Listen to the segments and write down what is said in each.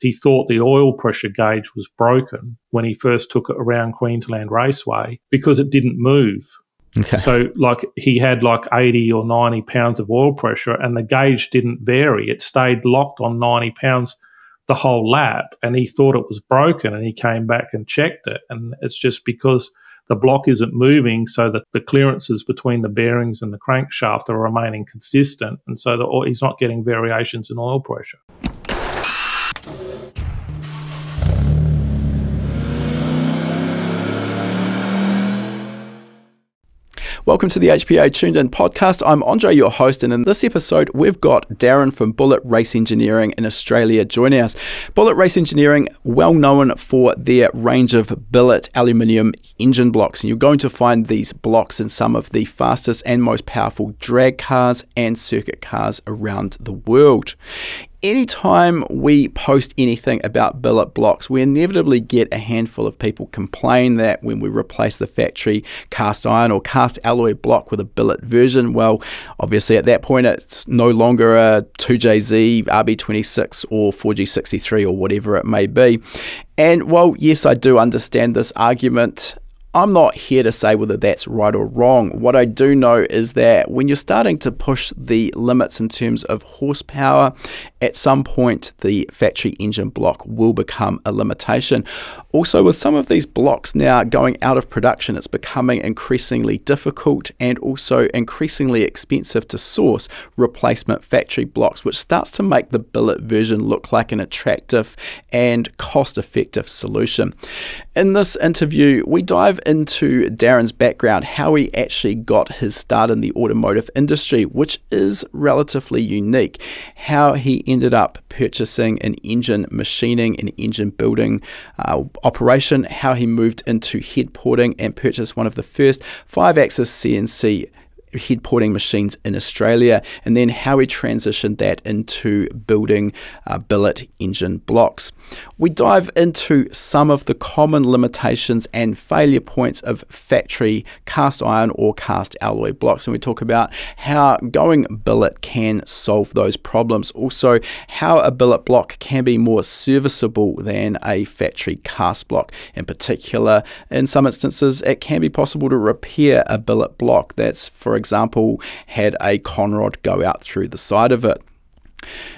He thought the oil pressure gauge was broken when he first took it around Queensland Raceway because it didn't move. Okay. So he had 80 or 90 pounds of oil pressure and the gauge didn't vary. It stayed locked on 90 pounds the whole lap, and he thought it was broken, and he came back and checked it. And it's just because the block isn't moving, so that the clearances between the bearings and the crankshaft are remaining consistent, and so he's not getting variations in oil pressure. Welcome to the HPA Tuned In podcast. I'm Andre, your host, and in this episode, we've got Darren from Billet Race Engineering in Australia joining us. Billet Race Engineering, well known for their range of billet aluminium engine blocks, and you're going to find these blocks in some of the fastest and most powerful drag cars and circuit cars around the world. Anytime we post anything about billet blocks, we inevitably get a handful of people complain that when we replace the factory cast iron or cast alloy block with a billet version, well, obviously at that point it's no longer a 2JZ, RB26 or 4G63 or whatever it may be. And while yes, I do understand this argument, I'm not here to say whether that's right or wrong. What I do know is that when you're starting to push the limits in terms of horsepower, at some point the factory engine block will become a limitation. Also, with some of these blocks now going out of production, it's becoming increasingly difficult and also increasingly expensive to source replacement factory blocks, which starts to make the billet version look like an attractive and cost-effective solution. In this interview, we dive into Darren's background, how he actually got his start in the automotive industry, which is relatively unique, how he ended up purchasing an engine machining and engine building operation, how he moved into head porting and purchased one of the first 5-axis CNC head porting machines in Australia, and then how he transitioned that into building billet engine blocks. We dive into some of the common limitations and failure points of factory cast iron or cast alloy blocks, and we talk about how going billet can solve those problems. Also, how a billet block can be more serviceable than a factory cast block. In particular, in some instances, it can be possible to repair a billet block that's, for example, had a conrod go out through the side of it.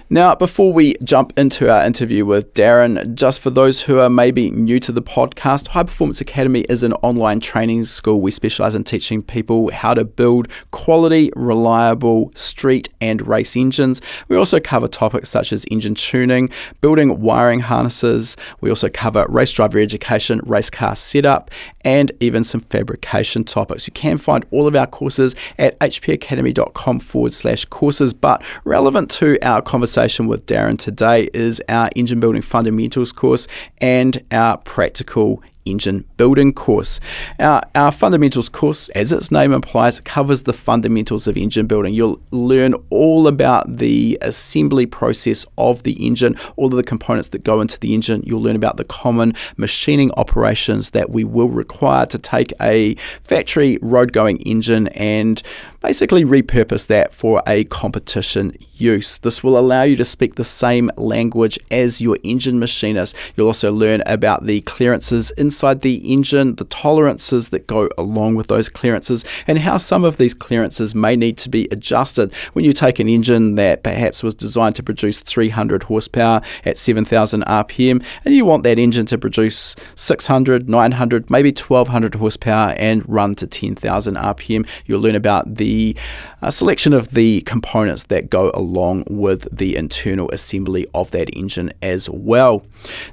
Now, before we jump into our interview with Darren, just for those who are maybe new to the podcast, High Performance Academy is an online training school. We specialize in teaching people how to build quality, reliable street and race engines. We also cover topics such as engine tuning, building wiring harnesses. We also cover race driver education, race car setup, and even some fabrication topics. You can find all of our courses at hpacademy.com/courses, but relevant to our conversation with Darren today is our engine building fundamentals course and our practical engine building course. Our fundamentals course, as its name implies, covers the fundamentals of engine building. You'll learn all about the assembly process of the engine, all of the components that go into the engine. You'll learn about the common machining operations that we will require to take a factory road-going engine and basically repurpose that for a competition use. This will allow you to speak the same language as your engine machinist. You'll also learn about the clearances inside the engine, the tolerances that go along with those clearances, and how some of these clearances may need to be adjusted when you take an engine that perhaps was designed to produce 300 horsepower at 7,000 RPM, and you want that engine to produce 600, 900, maybe 1,200 horsepower and run to 10,000 RPM. You'll learn about the selection of the components that go along with the internal assembly of that engine as well.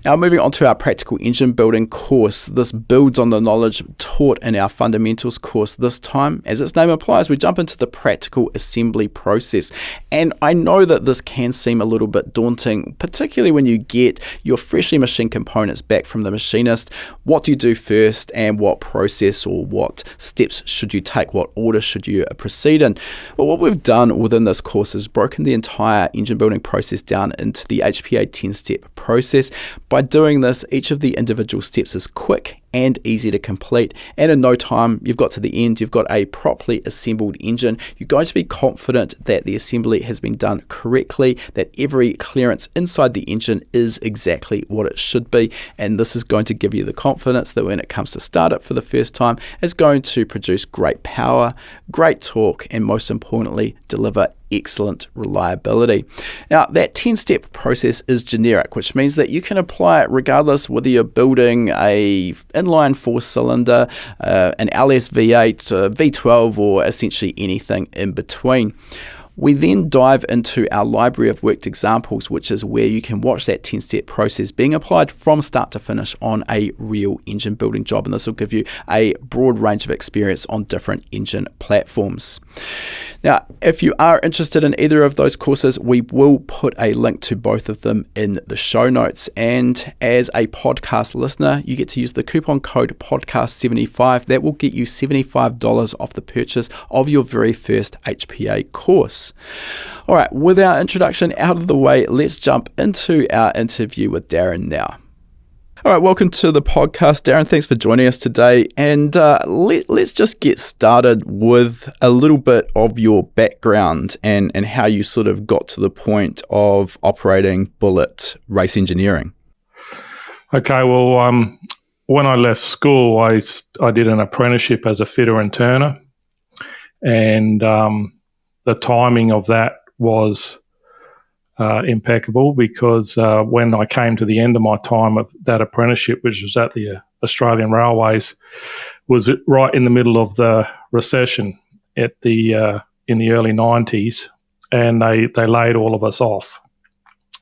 Now, moving on to our practical engine building course. This builds on the knowledge taught in our fundamentals course. This time, as its name implies, we jump into the practical assembly process. And I know that this can seem a little bit daunting, particularly when you get your freshly machined components back from the machinist. What do you do first, and what process or what steps should you take? What order should you proceed in? Well, what we've done within this course is broken the entire engine building process down into the HPA 10-step process. By doing this, each of the individual steps is quick and easy to complete. And in no time, you've got to the end, you've got a properly assembled engine. You're going to be confident that the assembly has been done correctly, that every clearance inside the engine is exactly what it should be. And this is going to give you the confidence that when it comes to startup for the first time, it's going to produce great power, great torque, and most importantly, deliver excellent reliability. Now, that 10-step process is generic, which means that you can apply it regardless whether you're building a inline 4-cylinder, an LS V8, V12, or essentially anything in between. We then dive into our library of worked examples, which is where you can watch that 10-step process being applied from start to finish on a real engine building job. And this will give you a broad range of experience on different engine platforms. Now, if you are interested in either of those courses, we will put a link to both of them in the show notes. And as a podcast listener, you get to use the coupon code podcast75. That will get you $75 off the purchase of your very first HPA course. All right, with our introduction out of the way, let's jump into our interview with Darren now. All right, welcome to the podcast, Darren. Thanks for joining us today. And let's just get started with a little bit of your background and how you sort of got to the point of operating Billet Race Engineering. Okay, well, when I left school, I did an apprenticeship as a fitter and turner. And the timing of that was impeccable because when I came to the end of my time of that apprenticeship, which was at the Australian Railways, was right in the middle of the recession in the early 90s, and they laid all of us off.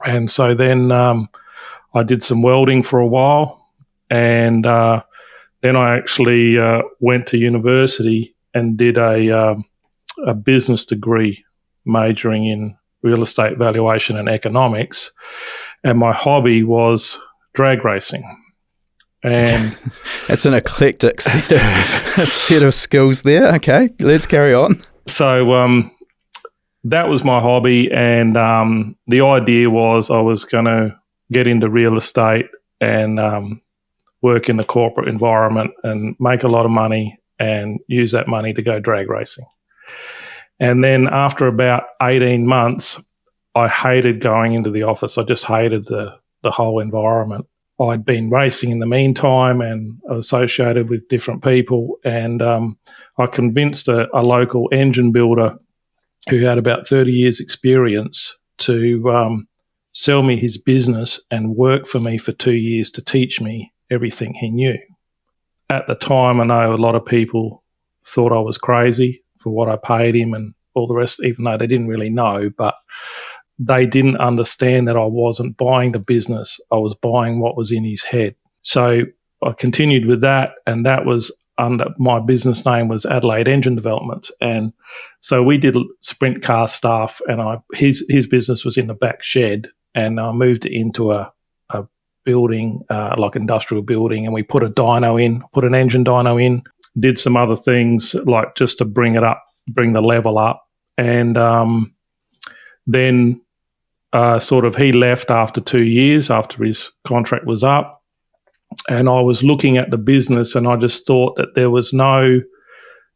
And so then I did some welding for a while, and then I actually went to university and did a business degree majoring in real estate valuation and economics, and my hobby was drag racing. And that's an eclectic set of skills there. Okay, let's carry on. So that was my hobby, and the idea was I was going to get into real estate and work in the corporate environment and make a lot of money and use that money to go drag racing. And then after about 18 months, I hated going into the office. I just hated the whole environment. I'd been racing in the meantime and associated with different people. And I convinced a local engine builder who had about 30 years experience to sell me his business and work for me for 2 years to teach me everything he knew. At the time, I know a lot of people thought I was crazy for what I paid him and all the rest, even though they didn't really know, but they didn't understand that I wasn't buying the business. I was buying what was in his head. So I continued with that, and that was under my business name was Adelaide Engine Developments. And so we did sprint car stuff, and his business was in the back shed, and I moved it into a building, like industrial building, and we put an engine dyno in, did some other things like just to bring the level up. And then sort of he left after 2 years, after his contract was up. And I was looking at the business, and I just thought that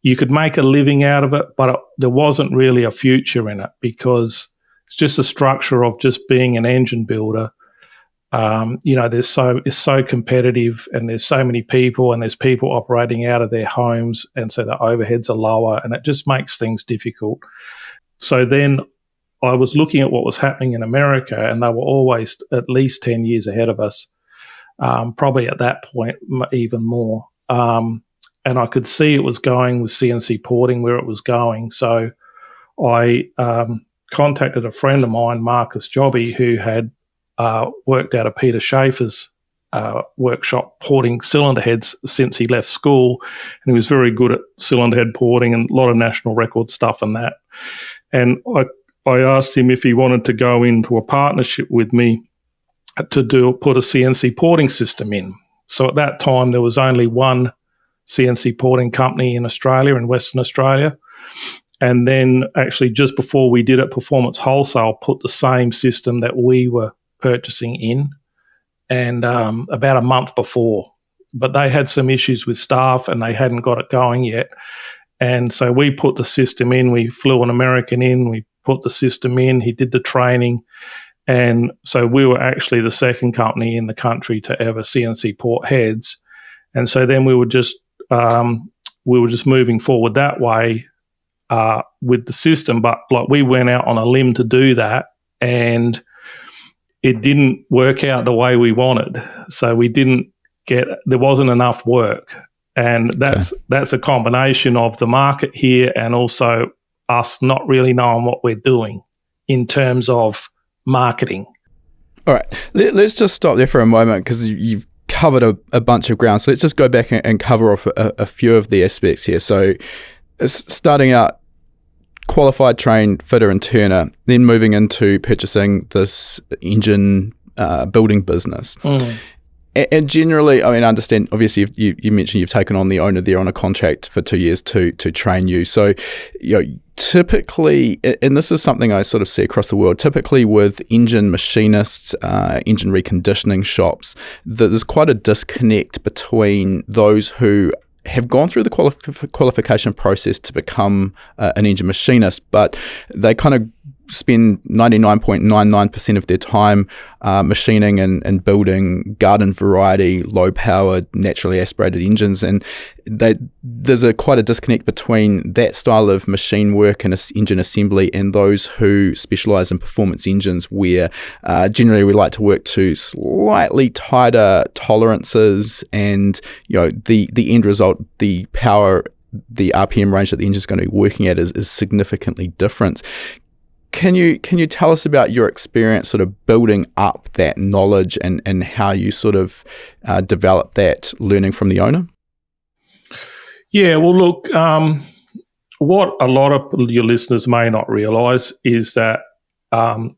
you could make a living out of it, but there wasn't really a future in it because it's just a structure of just being an engine builder. It's so competitive, and there's so many people, and there's people operating out of their homes, and so the overheads are lower, and it just makes things difficult. So then I was looking at what was happening in America, and they were always at least 10 years ahead of us, probably at that point even more. And I could see it was going with CNC porting where it was going. So I contacted a friend of mine, Marcus Jobby, who had worked out of Peter Schaefer's workshop porting cylinder heads since he left school, and he was very good at cylinder head porting and a lot of national record stuff and that. And I asked him if he wanted to go into a partnership with me to put a CNC porting system in. So at that time, there was only one CNC porting company in Australia, in Western Australia. And then actually just before we did it, Performance Wholesale put the same system that we were purchasing in, and about a month before but they had some issues with staff and they hadn't got it going yet. And so we put the system in. We flew an American in. We put the system in. He did the training. And so we were actually the second company in the country to ever CNC port heads. And so then we were just moving forward that way with the system. But like we went out on a limb to do that, and it didn't work out the way we wanted. So there wasn't enough work. And that's a combination of the market here and also us not really knowing what we're doing in terms of marketing. All right, let's just stop there for a moment, because you've covered a bunch of ground. So let's just go back and cover off a few of the aspects here. So starting out, qualified, trained fitter and turner, then moving into purchasing this engine building business. And generally, I mean, I understand, obviously, you mentioned you've taken on the owner there on a contract for 2 years to train you. So, typically, and this is something I sort of see across the world, typically with engine machinists, engine reconditioning shops, there's quite a disconnect between those who have gone through the qualification process to become an engine machinist, but they kind of spend 99.99% of their time machining and building garden variety, low-powered, naturally aspirated engines, and there's quite a disconnect between that style of machine work and engine assembly and those who specialise in performance engines, where generally we like to work to slightly tighter tolerances, and the end result, the power, the RPM range that the engine is going to be working at is significantly different. Can you tell us about your experience sort of building up that knowledge and how you sort of develop that learning from the owner? Yeah, well, look, what a lot of your listeners may not realise is that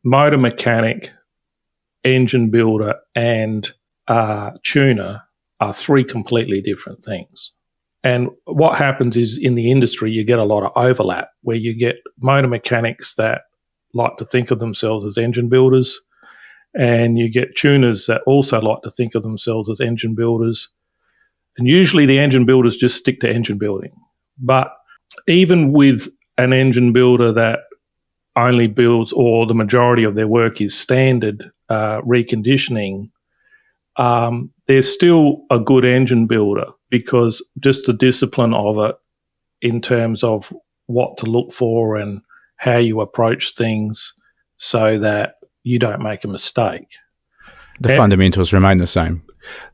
motor mechanic, engine builder and tuner are three completely different things. And what happens is in the industry you get a lot of overlap, where you get motor mechanics that like to think of themselves as engine builders, and you get tuners that also like to think of themselves as engine builders. And usually the engine builders just stick to engine building. But even with an engine builder that only builds, or the majority of their work is standard reconditioning, there's still a good engine builder, because just the discipline of it in terms of what to look for and how you approach things so that you don't make a mistake. The fundamentals remain the same.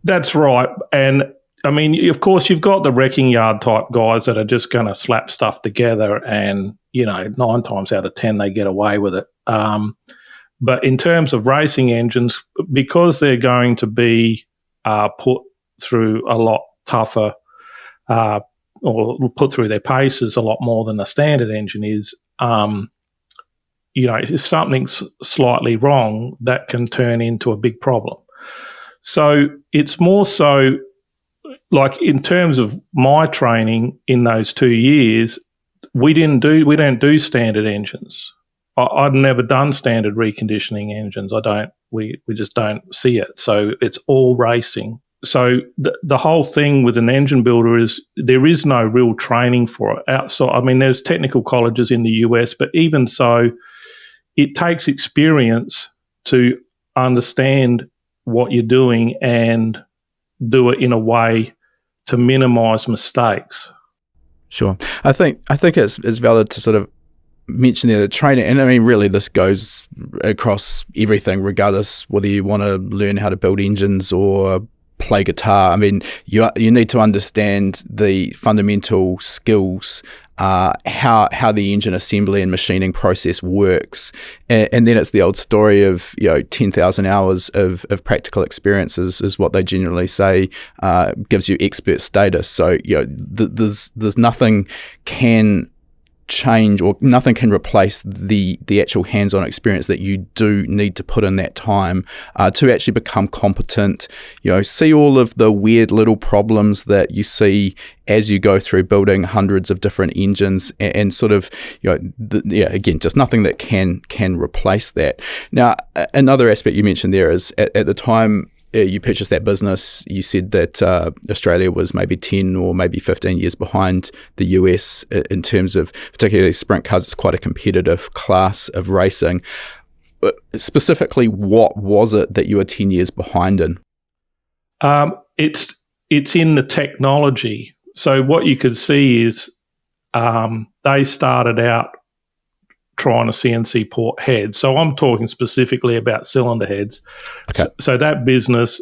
That's right. And I mean, of course, you've got the wrecking yard type guys that are just going to slap stuff together and, 9 times out of 10, they get away with it. But in terms of racing engines, because they're going to be put through a lot tougher or put through their paces a lot more than a standard engine is, if something's slightly wrong, that can turn into a big problem. So it's more so like in terms of my training in those 2 years, we don't do standard engines. I'd never done standard reconditioning engines. We just don't see it. So it's all racing. So the whole thing with an engine builder is there is no real training for it outside. I mean, there's technical colleges in the US, but even so, it takes experience to understand what you're doing and do it in a way to minimize mistakes. Sure. I think it's valid to sort of mention there the training, and I mean really this goes across everything, regardless whether you want to learn how to build engines or play guitar. I mean, you need to understand the fundamental skills, how the engine assembly and machining process works, and then it's the old story of 10,000 hours of practical experience is what they generally say gives you expert status. So there's nothing can change, or nothing can replace the actual hands-on experience that you do need to put in that time to actually become competent, see all of the weird little problems that you see as you go through building hundreds of different engines, and sort of again, just nothing that can replace that. Now, another aspect you mentioned there is at the time you purchased that business, you said that Australia was maybe 10 or maybe 15 years behind the US in terms of particularly sprint cars. It's quite a competitive class of racing. Specifically, what was it that you were 10 years behind in? It's in the technology. So what you could see is they started out trying to CNC port heads. So I'm talking specifically about cylinder heads. Okay. So that business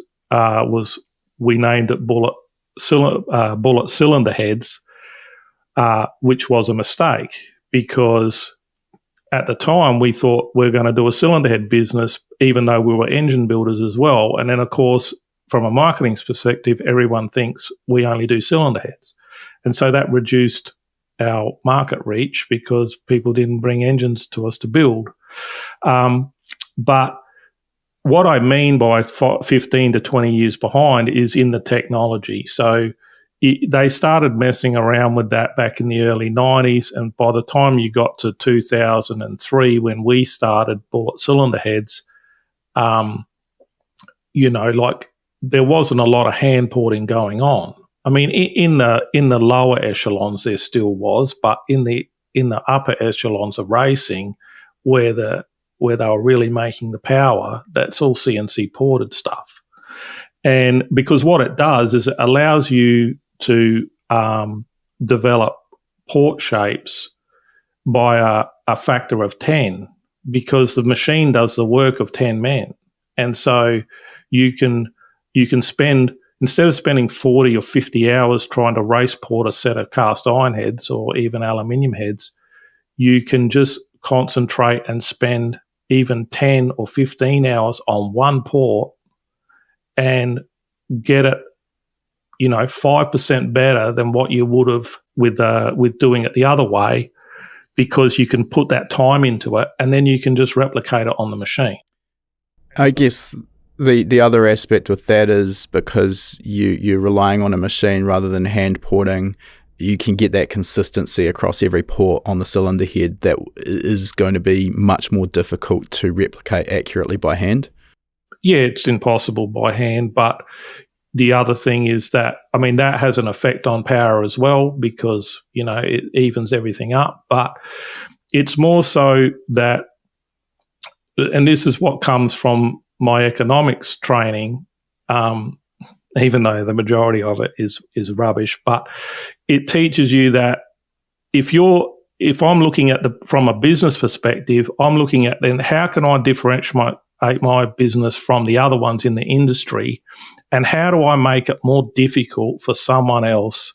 we named it Bullet Cylinder Heads, which was a mistake because at the time we thought we're going to do a cylinder head business, even though we were engine builders as well. And then, of course, from a marketing perspective, everyone thinks we only do cylinder heads. And so that reduced our market reach because people didn't bring engines to us to build. But what I mean by 15 to 20 years behind is in the technology. So they started messing around with that back in the early 90s. And by the time you got to 2003, when we started Bullet Cylinder Heads, there wasn't a lot of hand porting going on. I mean, in the lower echelons there still was, but in the upper echelons of racing, where they were really making the power, that's all CNC ported stuff. And because what it does is it allows you to develop port shapes by a factor of 10, because the machine does the work of 10 men, and so you can spend. Instead of spending 40 or 50 hours trying to race port a set of cast iron heads or even aluminium heads, you can just concentrate and spend even 10 or 15 hours on one port and get it, 5% better than what you would have with doing it the other way, because you can put that time into it and then you can just replicate it on the machine. I guess the other aspect with that is because you're relying on a machine rather than hand porting, you can get that consistency across every port on the cylinder head that is going to be much more difficult to replicate accurately by hand. Yeah, it's impossible by hand, but the other thing is that, that has an effect on power as well, because, it evens everything up. But it's more so that, and this is what comes from my economics training, even though the majority of it is rubbish, but it teaches you that if I'm looking at from a business perspective, I'm looking at then how can I differentiate my business from the other ones in the industry, and how do I make it more difficult for someone else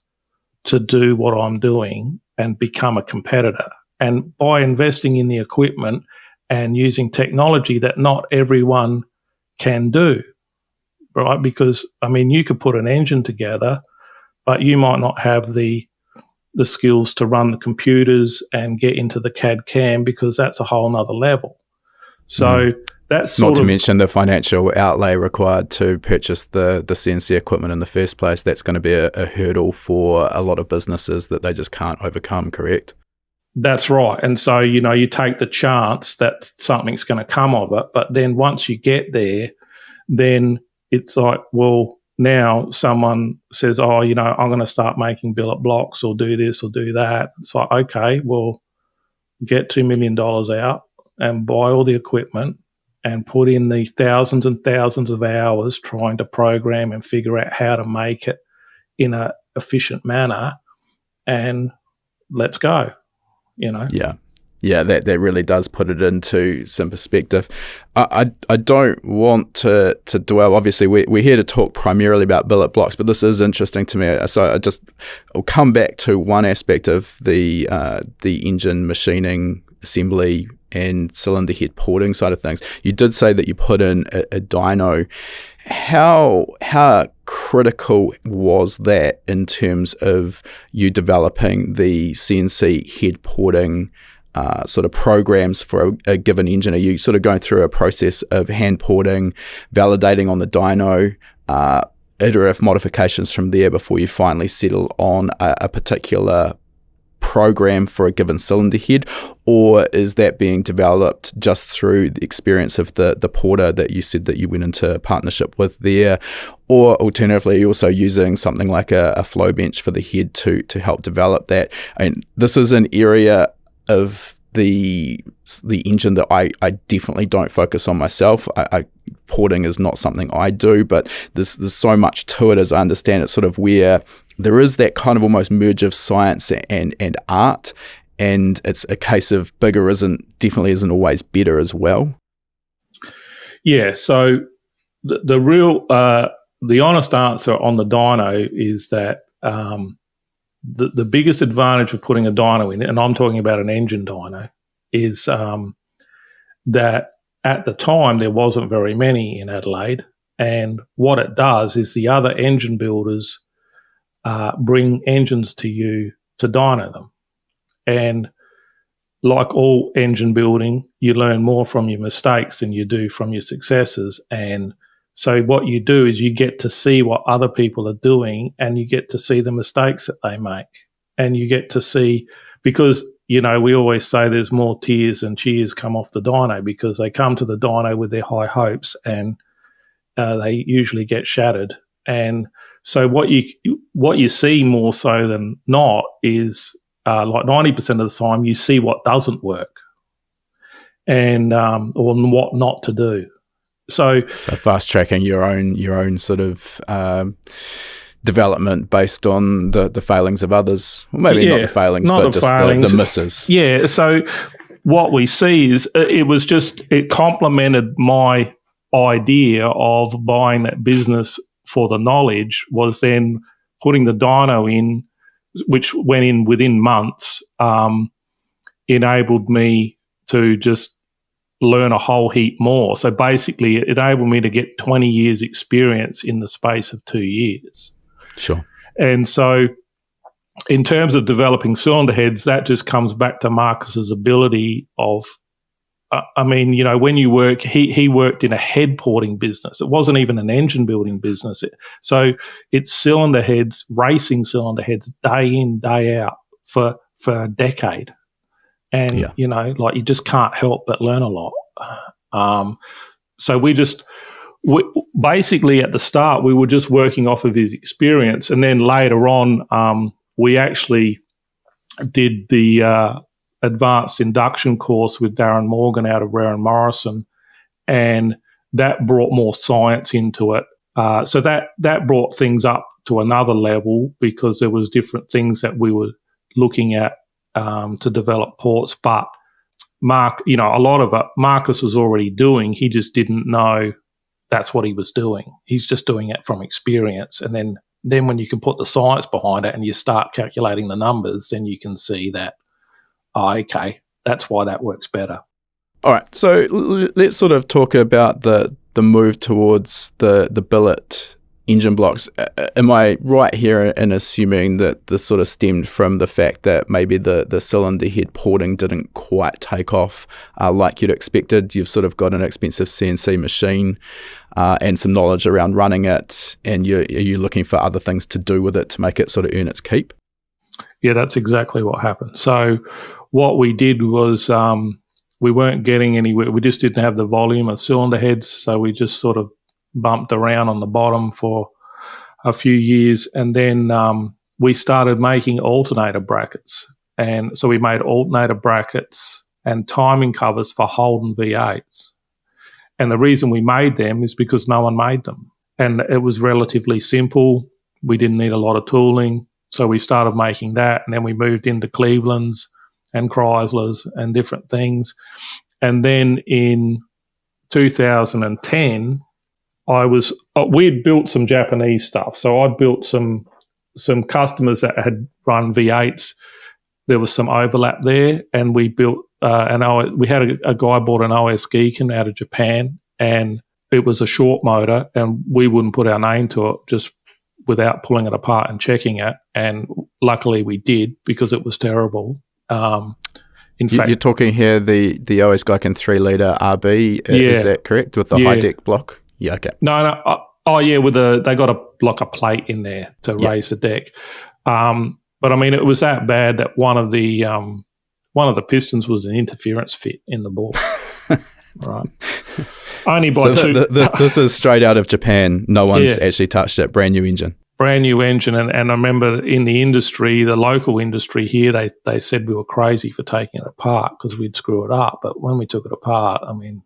to do what I'm doing and become a competitor? And by investing in the equipment and using technology that not everyone can do, right? Because, you could put an engine together, but you might not have the skills to run the computers and get into the CAD CAM, because that's a whole nother level. So that's not to mention the financial outlay required to purchase the CNC equipment in the first place. That's going to be a hurdle for a lot of businesses that they just can't overcome, correct? That's right. And so, you take the chance that something's going to come of it. But then once you get there, then it's like, well, now someone says, oh, I'm going to start making billet blocks or do this or do that. It's like, okay, well, get $2 million out and buy all the equipment and put in the thousands and thousands of hours trying to program and figure out how to make it in an efficient manner, and let's go. Yeah, that really does put it into some perspective. I don't want to dwell. Obviously, we're here to talk primarily about billet blocks, but this is interesting to me. So I'll come back to one aspect of the engine machining, assembly, and cylinder head porting side of things. You did say that you put in a dyno. How critical was that in terms of you developing the CNC head porting sort of programs for a given engine? Are you sort of going through a process of hand porting, validating on the dyno, iterative modifications from there before you finally settle on a particular program for a given cylinder head, or is that being developed just through the experience of the porter that you said that you went into partnership with there? Or alternatively, also using something like a flow bench for the head to help develop that? And this is an area of the engine that I definitely don't focus on myself. Porting is not something I do, but there's so much to it, as I understand it, sort of where there is that kind of almost merge of science and art, and it's a case of bigger definitely isn't always better as well. Yeah, so the real the honest answer on the dyno is that the biggest advantage of putting a dyno in, and I'm talking about an engine dyno, is that at the time there wasn't very many in Adelaide, and what it does is the other engine builders bring engines to you to dyno them. And like all engine building, you learn more from your mistakes than you do from your successes. And so what you do is you get to see what other people are doing, and you get to see the mistakes that they make. And you get to see, because, you know, we always say there's more tears and cheers come off the dyno, because they come to the dyno with their high hopes, and they usually get shattered. And so what you see more so than not is like 90% of the time you see what doesn't work, and or what not to do. So fast tracking your own sort of development based on the failings of others. Well, maybe not the failings, but just the misses. Yeah. So what we see is it complemented my idea of buying that business for the knowledge, was then putting the dyno in, which went in within months, enabled me to just learn a whole heap more. So basically it enabled me to get 20 years experience in the space of 2 years. Sure. And so in terms of developing cylinder heads, that just comes back to Marcus's ability of, I mean, you know, when you work, he worked in a head porting business. It wasn't even an engine building business. So it's cylinder heads, racing cylinder heads, day in, day out for a decade. And, you know, like, you just can't help but learn a lot. So we basically at the start, we were just working off of his experience. And then later on, we actually did the advanced induction course with Darren Morgan out of Rare and Morrison, and that brought more science into it. So that brought things up to another level, because there was different things that we were looking at to develop ports. But Mark, you know, a lot of it Marcus was already doing. He just didn't know that's what he was doing. He's just doing it from experience. And then when you can put the science behind it and you start calculating the numbers, then you can see that, oh, okay, that's why that works better. All right, so let's sort of talk about the move towards the billet engine blocks. Am I right here in assuming that this sort of stemmed from the fact that maybe the cylinder head porting didn't quite take off like you'd expected? You've sort of got an expensive CNC machine and some knowledge around running it, and you're looking for other things to do with it to make it sort of earn its keep? Yeah, that's exactly what happened. So what we did was we weren't getting anywhere. We just didn't have the volume of cylinder heads, so we just sort of bumped around on the bottom for a few years. And then we started making alternator brackets. And so we made alternator brackets and timing covers for Holden V8s. And the reason we made them is because no one made them. And it was relatively simple. We didn't need a lot of tooling. So we started making that, and then we moved into Cleveland's and Chrysler's and different things. And then in 2010, we'd built some Japanese stuff. So I built some customers that had run V8s. There was some overlap there, and we built we had a guy bought an OS Geekin out of Japan, and it was a short motor, and we wouldn't put our name to it just without pulling it apart and checking it. And luckily we did, because it was terrible. In fact, you're talking here the OS Geekin 3-litre RB, is that correct, with the high deck block? Yeah, okay. No. They got a plate in there to raise the deck. But I mean, it was that bad that one of the pistons was an interference fit in the ball. Right. Only by this is straight out of Japan. No one's actually touched it. Brand new engine. Brand new engine. And I remember in the industry, the local industry here, they said we were crazy for taking it apart because we'd screw it up. But when we took it apart, I mean,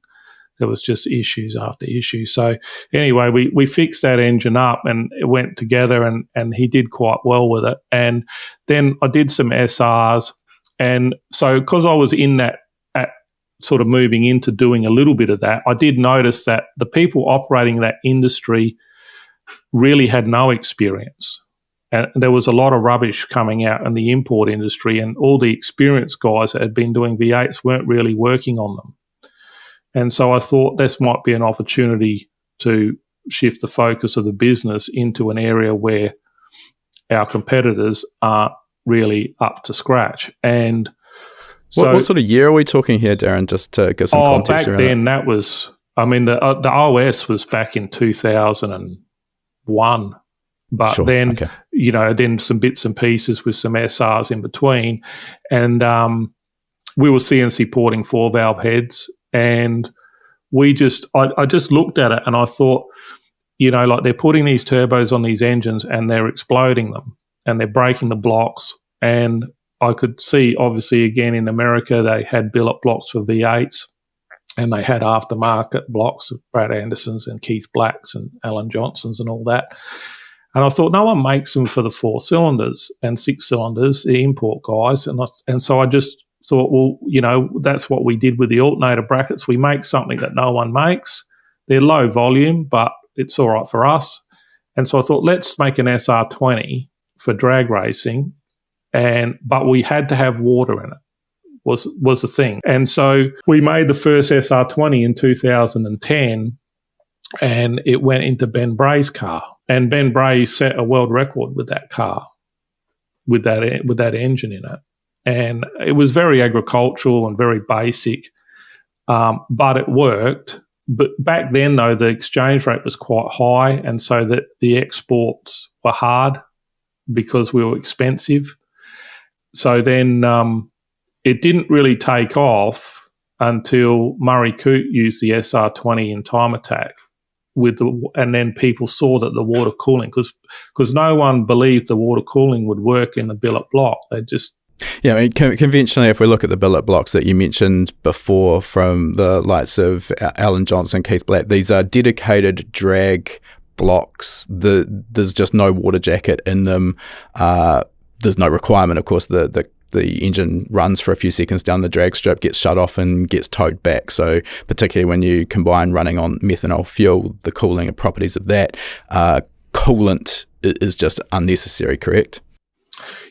there was just issues after issues. So anyway, we fixed that engine up and it went together and he did quite well with it. And then I did some SRs. And so because I was in that sort of moving into doing a little bit of that, I did notice that the people operating that industry really had no experience. And there was a lot of rubbish coming out in the import industry, and all the experienced guys that had been doing V8s weren't really working on them. And so I thought this might be an opportunity to shift the focus of the business into an area where our competitors aren't really up to scratch. And so, what sort of year are we talking here, Darren, just to give some context around back then, that was, I mean, the OS was back in 2001. But then, then some bits and pieces with some SRs in between. And we were CNC porting 4-valve heads. And I just looked at it and I thought, like they're putting these turbos on these engines and they're exploding them and they're breaking the blocks. And I could see, obviously, again, in America, they had billet blocks for V8s and they had aftermarket blocks of Brad Andersons and Keith Blacks and Alan Johnsons and all that. And I thought, no one makes them for the 4 cylinders and 6 cylinders, the import guys. And so I just thought, well, that's what we did with the alternator brackets. We make something that no one makes. They're low volume, but it's all right for us. And so I thought, let's make an SR20 for drag racing. But we had to have water in it, was the thing. And so we made the first SR20 in 2010, and it went into Ben Bray's car. And Ben Bray set a world record with that car, with that engine in it. And it was very agricultural and very basic, but it worked. But back then, though, the exchange rate was quite high, and so that the exports were hard because we were expensive. So then it didn't really take off until Murray Coote used the SR20 in Time Attack and then people saw that the water cooling, because no one believed the water cooling would work in the billet block. They just... Yeah, I mean, conventionally, if we look at the billet blocks that you mentioned before from the likes of Alan Johnson, Keith Black, these are dedicated drag blocks. There's just no water jacket in them. There's no requirement, of course, the engine runs for a few seconds down the drag strip, gets shut off and gets towed back. So particularly when you combine running on methanol fuel, the cooling properties of that, coolant is just unnecessary, correct?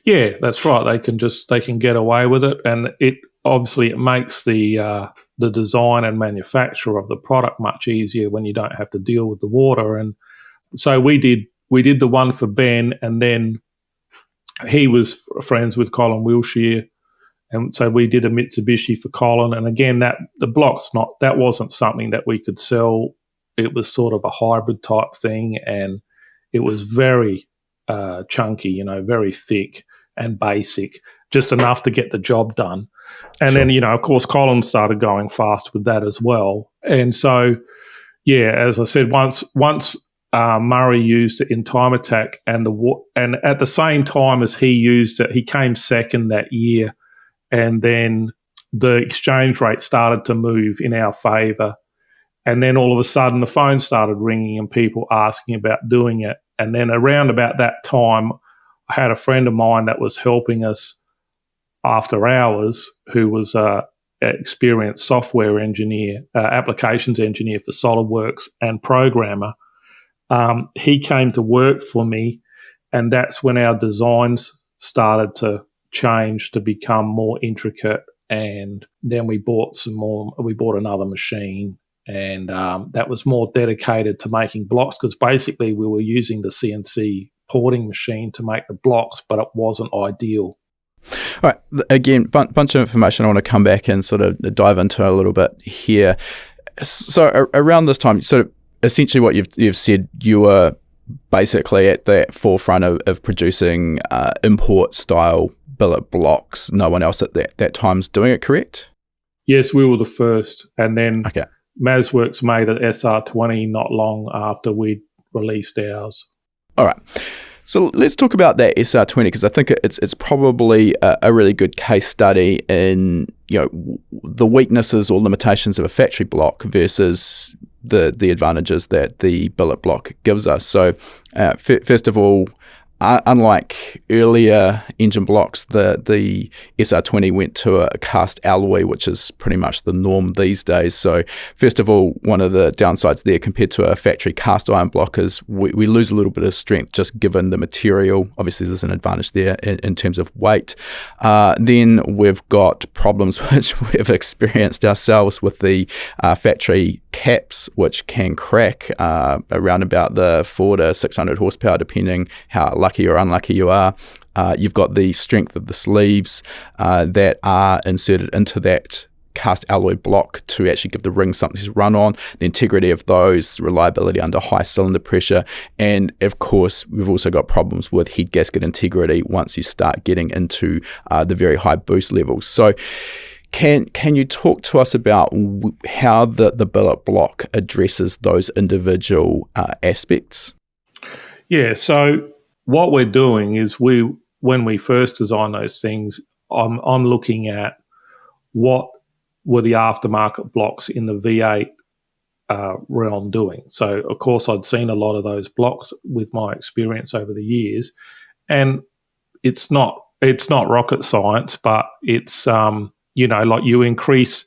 Yeah, that's right. They can get away with it, and it makes the design and manufacture of the product much easier when you don't have to deal with the water. And so we did the one for Ben, and then he was friends with Colin Wilshire, and so we did a Mitsubishi for Colin. And again, that wasn't something that we could sell. It was sort of a hybrid type thing, and it was very chunky, very thick and basic, just enough to get the job done. And then, of course, Colin started going fast with that as well. And so, yeah, as I said, once Murray used it in Time Attack, and at the same time as he used it, he came second that year, and then the exchange rate started to move in our favour, and then all of a sudden the phone started ringing and people asking about doing it. And then around about that time, I had a friend of mine that was helping us after hours, who was an experienced software engineer, applications engineer for SolidWorks and programmer. He came to work for me, and that's when our designs started to change to become more intricate. And then we bought another machine, and that was more dedicated to making blocks, because basically we were using the CNC porting machine to make the blocks, but it wasn't ideal. All right, again, bunch of information I want to come back and sort of dive into a little bit here. So around this time, sort of essentially what you've said, you were basically at the forefront of producing import-style billet blocks. No one else at that time's doing it, correct? Yes, we were the first. And then Okay. MazWorks made an SR20 not long after we'd released ours. All right. So let's talk about that SR20, because I think it's probably a really good case study in, the weaknesses or limitations of a factory block versus the advantages that the billet block gives us. So first of all, unlike earlier engine blocks, the SR20 went to a cast alloy, which is pretty much the norm these days. So first of all, one of the downsides there compared to a factory cast iron block is we lose a little bit of strength just given the material. Obviously, there's an advantage there in terms of weight. Then we've got problems which we've experienced ourselves with the factory caps, which can crack around about the 400 to 600 horsepower, depending how lucky or unlucky you are. You've got the strength of the sleeves that are inserted into that cast alloy block to actually give the ring something to run on, the integrity of those, reliability under high cylinder pressure, and of course we've also got problems with head gasket integrity once you start getting into the very high boost levels. So Can you talk to us about how the billet block addresses those individual aspects? Yeah, so what we're doing is when we first design those things, I'm looking at what were the aftermarket blocks in the V8 realm doing. So, of course, I'd seen a lot of those blocks with my experience over the years, and it's not rocket science, but it's like you increase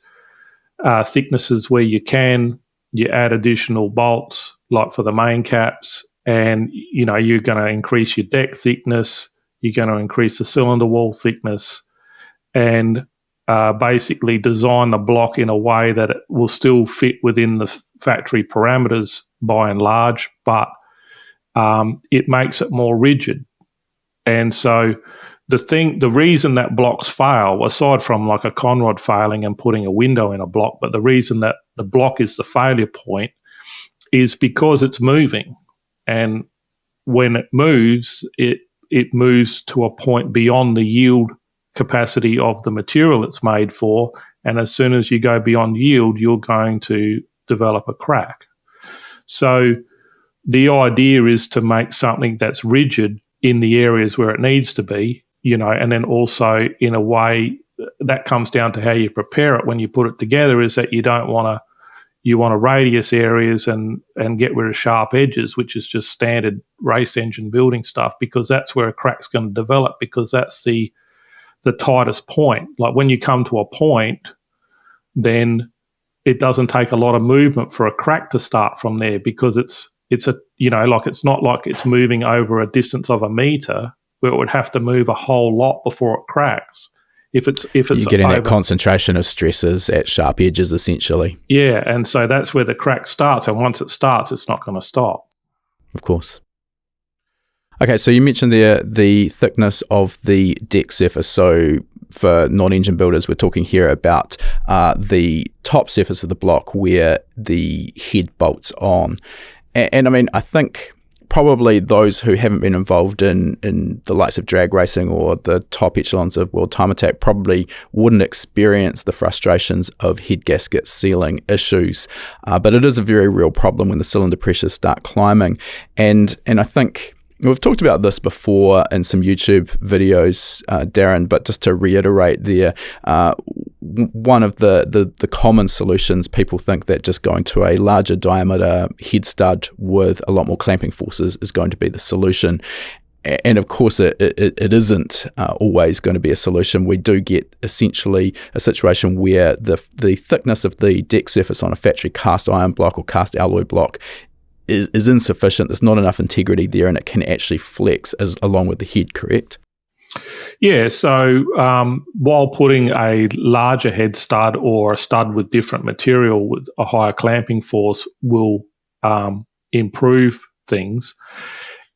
thicknesses where you can, you add additional bolts, like for the main caps, and you're going to increase your deck thickness, you're going to increase the cylinder wall thickness, and basically design the block in a way that it will still fit within the factory parameters by and large, but it makes it more rigid. And so the reason that blocks fail, aside from like a conrod failing and putting a window in a block, but the reason that the block is the failure point is because it's moving. And when it moves, it moves to a point beyond the yield capacity of the material it's made for. And as soon as you go beyond yield, you're going to develop a crack. So the idea is to make something that's rigid in the areas where it needs to be, and then also in a way that comes down to how you prepare it when you put it together, is that you want to radius areas and get rid of sharp edges, which is just standard race engine building stuff, because that's where a crack's going to develop, because that's the tightest point. Like when you come to a point, then it doesn't take a lot of movement for a crack to start from there, because it's not like it's moving over a distance of a meter where it would have to move a whole lot before it cracks. If it's you're getting that concentration of stresses at sharp edges, essentially. Yeah, and so that's where the crack starts, and once it starts, it's not going to stop. Of course. Okay, so you mentioned there the thickness of the deck surface. So for non-engine builders, we're talking here about the top surface of the block where the head bolts on. And I mean, I think probably those who haven't been involved in the likes of drag racing or the top echelons of World Time Attack probably wouldn't experience the frustrations of head gasket sealing issues. But it is a very real problem when the cylinder pressures start climbing. And I think we've talked about this before in some YouTube videos, Darren, but just to reiterate there, one of the common solutions, people think that just going to a larger diameter head stud with a lot more clamping forces is going to be the solution. And of course, it isn't always going to be a solution. We do get essentially a situation where the thickness of the deck surface on a factory cast iron block or cast alloy block is insufficient. There's not enough integrity there, and it can actually flex along with the head, correct? Yeah, so while putting a larger head stud or a stud with different material with a higher clamping force will improve things,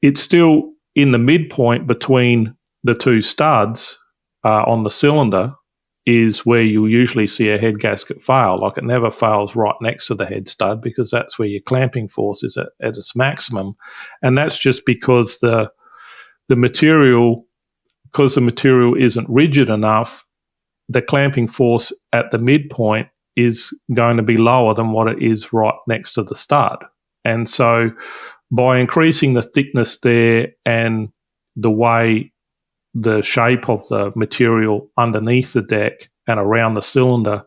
it's still in the midpoint between the two studs on the cylinder. is where you'll usually see a head gasket fail. Like, it never fails right next to the head stud, because that's where your clamping force is at its maximum. And that's just because the material isn't rigid enough, the clamping force at the midpoint is going to be lower than what it is right next to the stud. And so by increasing the thickness there and the way the shape of the material underneath the deck and around the cylinder,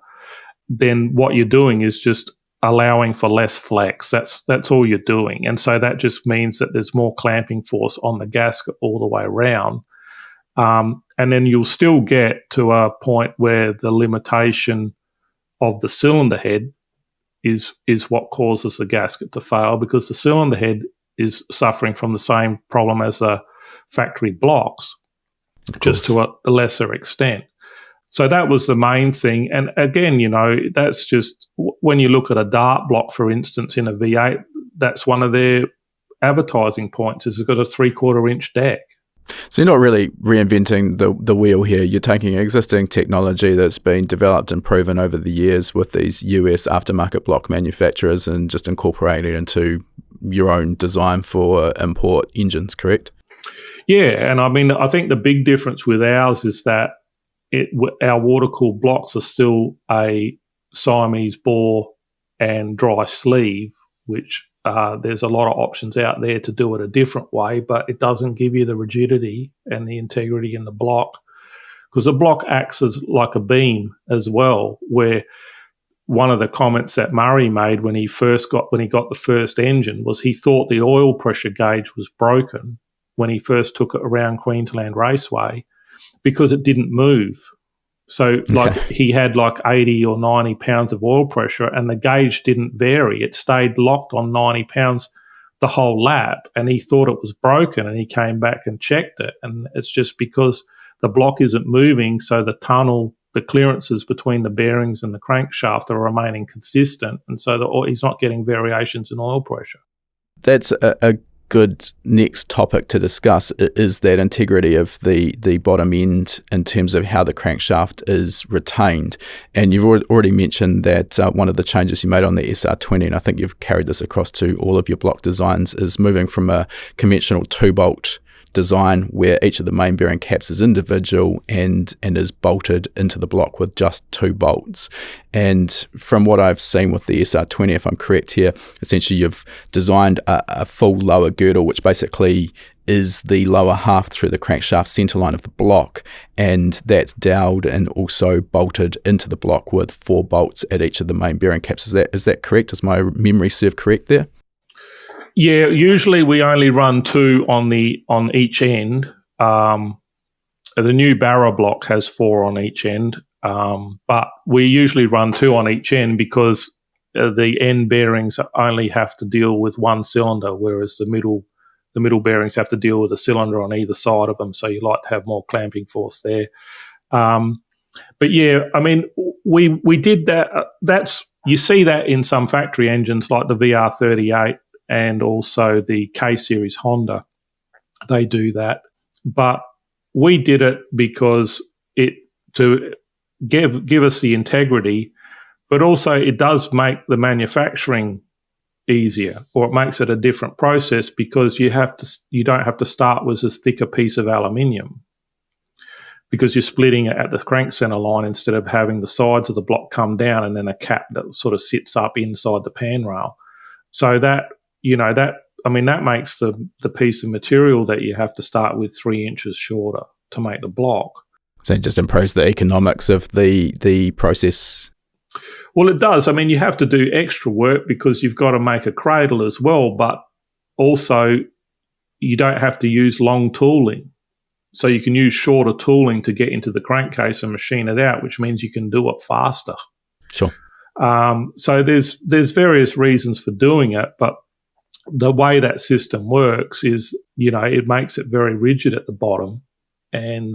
then what you're doing is just allowing for less flex. That's all you're doing. And so that just means that there's more clamping force on the gasket all the way around. And then you'll still get to a point where the limitation of the cylinder head is what causes the gasket to fail, because the cylinder head is suffering from the same problem as the factory blocks, just to a lesser extent. So that was the main thing. And again, that's just, when you look at a dart block, for instance, in a V8, that's one of their advertising points, is it's got a 3/4 inch deck. So you're not really reinventing the wheel here. You're taking existing technology that's been developed and proven over the years with these US aftermarket block manufacturers and just incorporating it into your own design for import engines, correct? Yeah, and I think the big difference with ours is that our water-cooled blocks are still a Siamese bore and dry sleeve, which there's a lot of options out there to do it a different way, but it doesn't give you the rigidity and the integrity in the block, because the block acts as like a beam as well, where one of the comments that Murray made when he got the first engine was he thought the oil pressure gauge was broken when he first took it around Queensland Raceway, because it didn't move. So he had 80 or 90 pounds of oil pressure, and the gauge didn't vary. It stayed locked on 90 pounds the whole lap, and he thought it was broken, and he came back and checked it. And it's just because the block isn't moving, so the clearances between the bearings and the crankshaft are remaining consistent, and so he's not getting variations in oil pressure. That's a good next topic to discuss, is that integrity of the bottom end in terms of how the crankshaft is retained. And you've already mentioned that one of the changes you made on the SR20, and I think you've carried this across to all of your block designs, is moving from a conventional 2-bolt design where each of the main bearing caps is individual and is bolted into the block with just 2 bolts. And from what I've seen with the SR20, if I'm correct here, essentially you've designed a full lower girdle, which basically is the lower half through the crankshaft center line of the block, and that's doweled and also bolted into the block with 4 bolts at each of the main bearing caps. Is that correct? Does my memory serve correct there? Yeah, usually we only run 2 on each end. The new barra block has 4 on each end, but we usually run 2 on each end because the end bearings only have to deal with one cylinder, whereas the middle bearings have to deal with a cylinder on either side of them. So you like to have more clamping force there. But yeah, I mean, we did that. You see that in some factory engines like the VR38. And also the K-Series Honda, they do that. But we did it because to give us the integrity, but also it does make the manufacturing easier, or it makes it a different process, because you don't have to start with as thick a piece of aluminium, because you're splitting it at the crank center line instead of having the sides of the block come down and then a cap that sort of sits up inside the pan rail. So that makes the piece of material that you have to start with 3 inches shorter to make the block. So it just improves the economics of the process. Well, it does. I mean, you have to do extra work because you've got to make a cradle as well, but also you don't have to use long tooling. So you can use shorter tooling to get into the crankcase and machine it out, which means you can do it faster. Sure. So there's various reasons for doing it, but the way that system works is, it makes it very rigid at the bottom, and,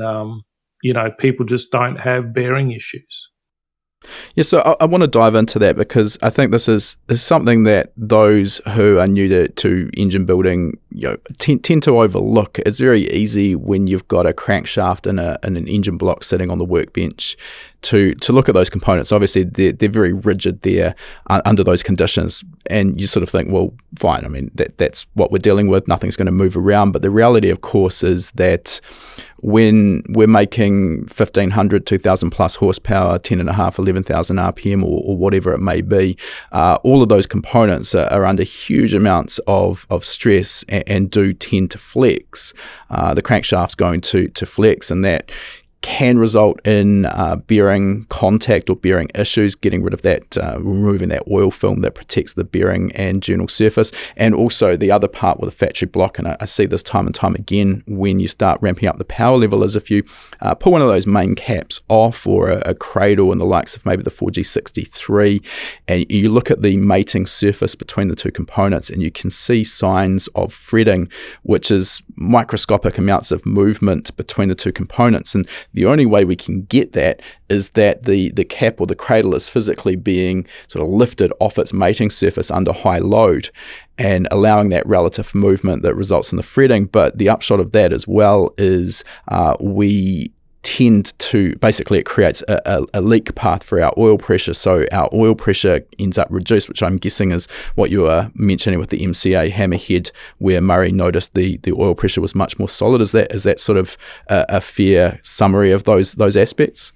people just don't have bearing issues. Yeah, so I want to dive into that because I think this is something that those who are new to engine building, tend to overlook. It's very easy when you've got a crankshaft and an engine block sitting on the workbench to look at those components. Obviously, they're very rigid there under those conditions, and you sort of think, well, fine. I mean, that's what we're dealing with. Nothing's going to move around. But the reality, of course, is that when we're making 1,500, 2,000 plus horsepower, 10.5, 11,000 RPM or whatever it may be, all of those components are under huge amounts of stress and do tend to flex. The crankshaft's going to flex, and that can result in bearing contact or bearing issues, getting rid of that, removing that oil film that protects the bearing and journal surface. And also the other part with a factory block, and I see this time and time again when you start ramping up the power level, is if you pull one of those main caps off, or a cradle in the likes of maybe the 4G63, and you look at the mating surface between the two components, and you can see signs of fretting, which is microscopic amounts of movement between the two components. And the only way we can get that is that the cap or the cradle is physically being sort of lifted off its mating surface under high load and allowing that relative movement that results in the fretting. But the upshot of that as well is we tend to, basically it creates a leak path for our oil pressure, so our oil pressure ends up reduced, which I'm guessing is what you were mentioning with the MCA hammerhead, where Murray noticed the oil pressure was much more solid. Is that sort of a fair summary of those aspects?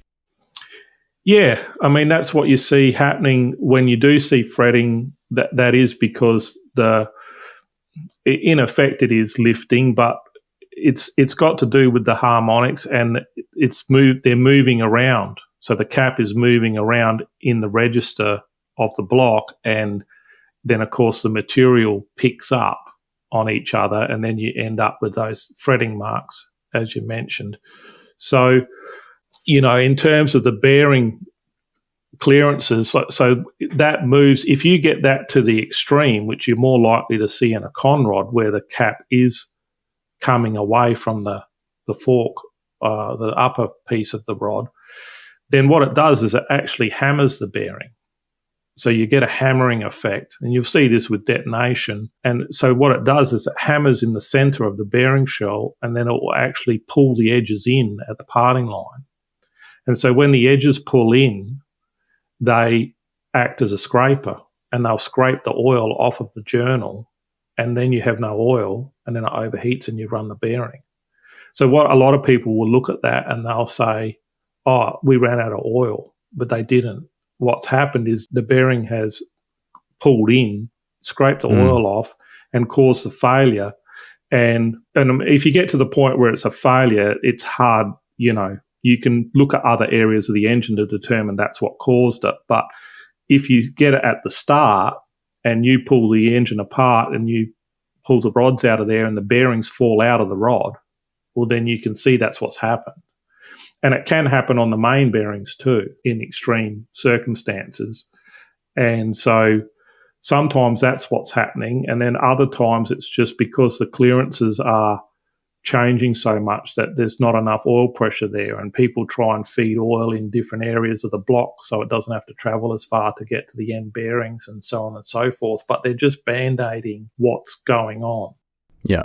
Yeah, I mean, that's what you see happening when you do see fretting. That is because in effect it is lifting, but it's got to do with the harmonics, and they're moving around. So the cap is moving around in the register of the block, and then of course the material picks up on each other, and then you end up with those fretting marks, as you mentioned. So, in terms of the bearing clearances, so that moves, if you get that to the extreme, which you're more likely to see in a conrod where the cap is coming away from the fork, the upper piece of the rod, then what it does is it actually hammers the bearing. So you get a hammering effect, and you'll see this with detonation. And so what it does is it hammers in the center of the bearing shell, and then it will actually pull the edges in at the parting line. And so when the edges pull in, they act as a scraper, and they'll scrape the oil off of the journal, and then you have no oil, and then it overheats and you run the bearing. So what a lot of people will look at that and they'll say, oh, we ran out of oil, but they didn't. What's happened is the bearing has pulled in, scraped the oil off, and caused the failure. And if you get to the point where it's a failure, it's hard, you can look at other areas of the engine to determine that's what caused it. But if you get it at the start and you pull the engine apart and you pull the rods out of there and the bearings fall out of the rod, well, then you can see that's what's happened. And it can happen on the main bearings too in extreme circumstances. And so sometimes that's what's happening. And then other times it's just because the clearances are changing so much that there's not enough oil pressure there, and people try and feed oil in different areas of the block so it doesn't have to travel as far to get to the end bearings and so on and so forth. But they're just band-aiding what's going on. Yeah.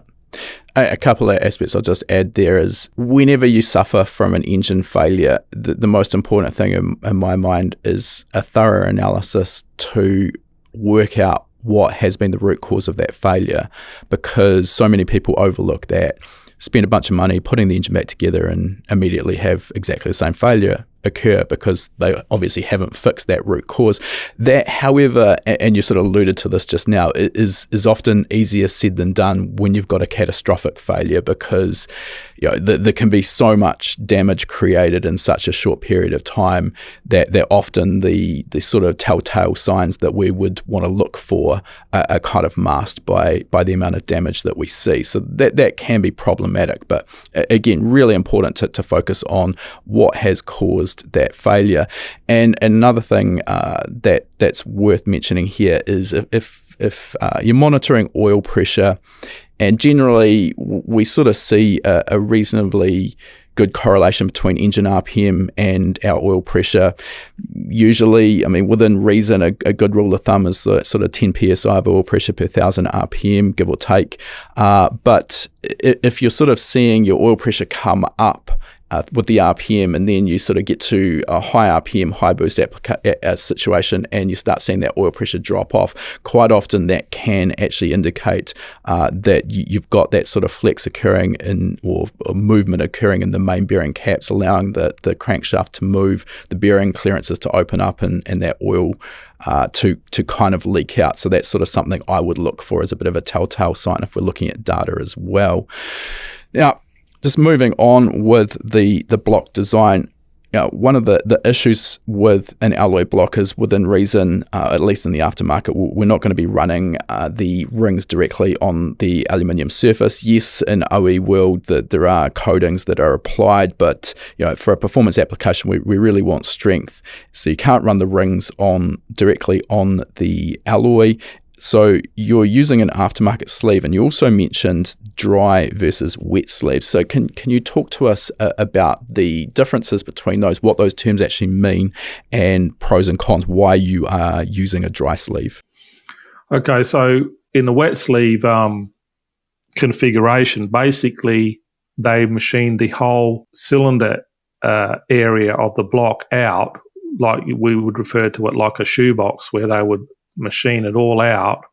A couple of aspects I'll just add there is whenever you suffer from an engine failure, the most important thing in my mind is a thorough analysis to work out what has been the root cause of that failure, because so many people overlook that, spend a bunch of money putting the engine back together and immediately have exactly the same failure occur because they obviously haven't fixed that root cause. That, however, and you sort of alluded to this just now, is often easier said than done when you've got a catastrophic failure, because there can be so much damage created in such a short period of time that often the sort of telltale signs that we would want to look for are kind of masked by the amount of damage that we see. So that can be problematic. But again, really important to focus on what has caused that failure. And another thing that's worth mentioning here is if you're monitoring oil pressure, and generally we sort of see a reasonably good correlation between engine RPM and our oil pressure. Usually, I mean, within reason, a good rule of thumb is sort of 10 psi of oil pressure per 1,000 RPM, give or take. But if you're sort of seeing your oil pressure come up with the RPM, and then you sort of get to a high RPM, high boost situation, and you start seeing that oil pressure drop off, quite often that can actually indicate that you've got that sort of flex occurring or movement occurring in the main bearing caps, allowing the crankshaft to move, the bearing clearances to open up, and that oil to kind of leak out. So that's sort of something I would look for as a bit of a telltale sign if we're looking at data as well. Now, just moving on with the block design, one of the issues with an alloy block is, within reason, at least in the aftermarket, we're not going to be running the rings directly on the aluminium surface. Yes, in OE world, there are coatings that are applied, but for a performance application, we really want strength. So you can't run the rings directly on the alloy. So you're using an aftermarket sleeve, and you also mentioned dry versus wet sleeves. So can you talk to us about the differences between those, what those terms actually mean, and pros and cons, why you are using a dry sleeve? Okay, so in the wet sleeve configuration, basically they machine the whole cylinder area of the block out, like we would refer to it like a shoebox, where they would machine it all out,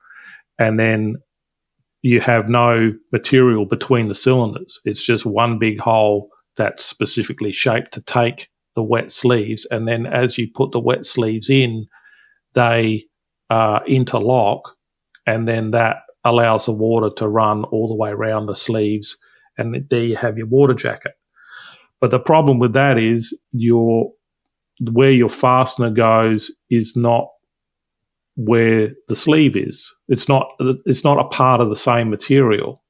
and then you have no material between the cylinders. It's just one big hole that's specifically shaped to take the wet sleeves, and then as you put the wet sleeves in, they interlock, and then that allows the water to run all the way around the sleeves, and there you have your water jacket. But the problem with that is where your fastener goes is not where the sleeve is. It's not a part of the same material,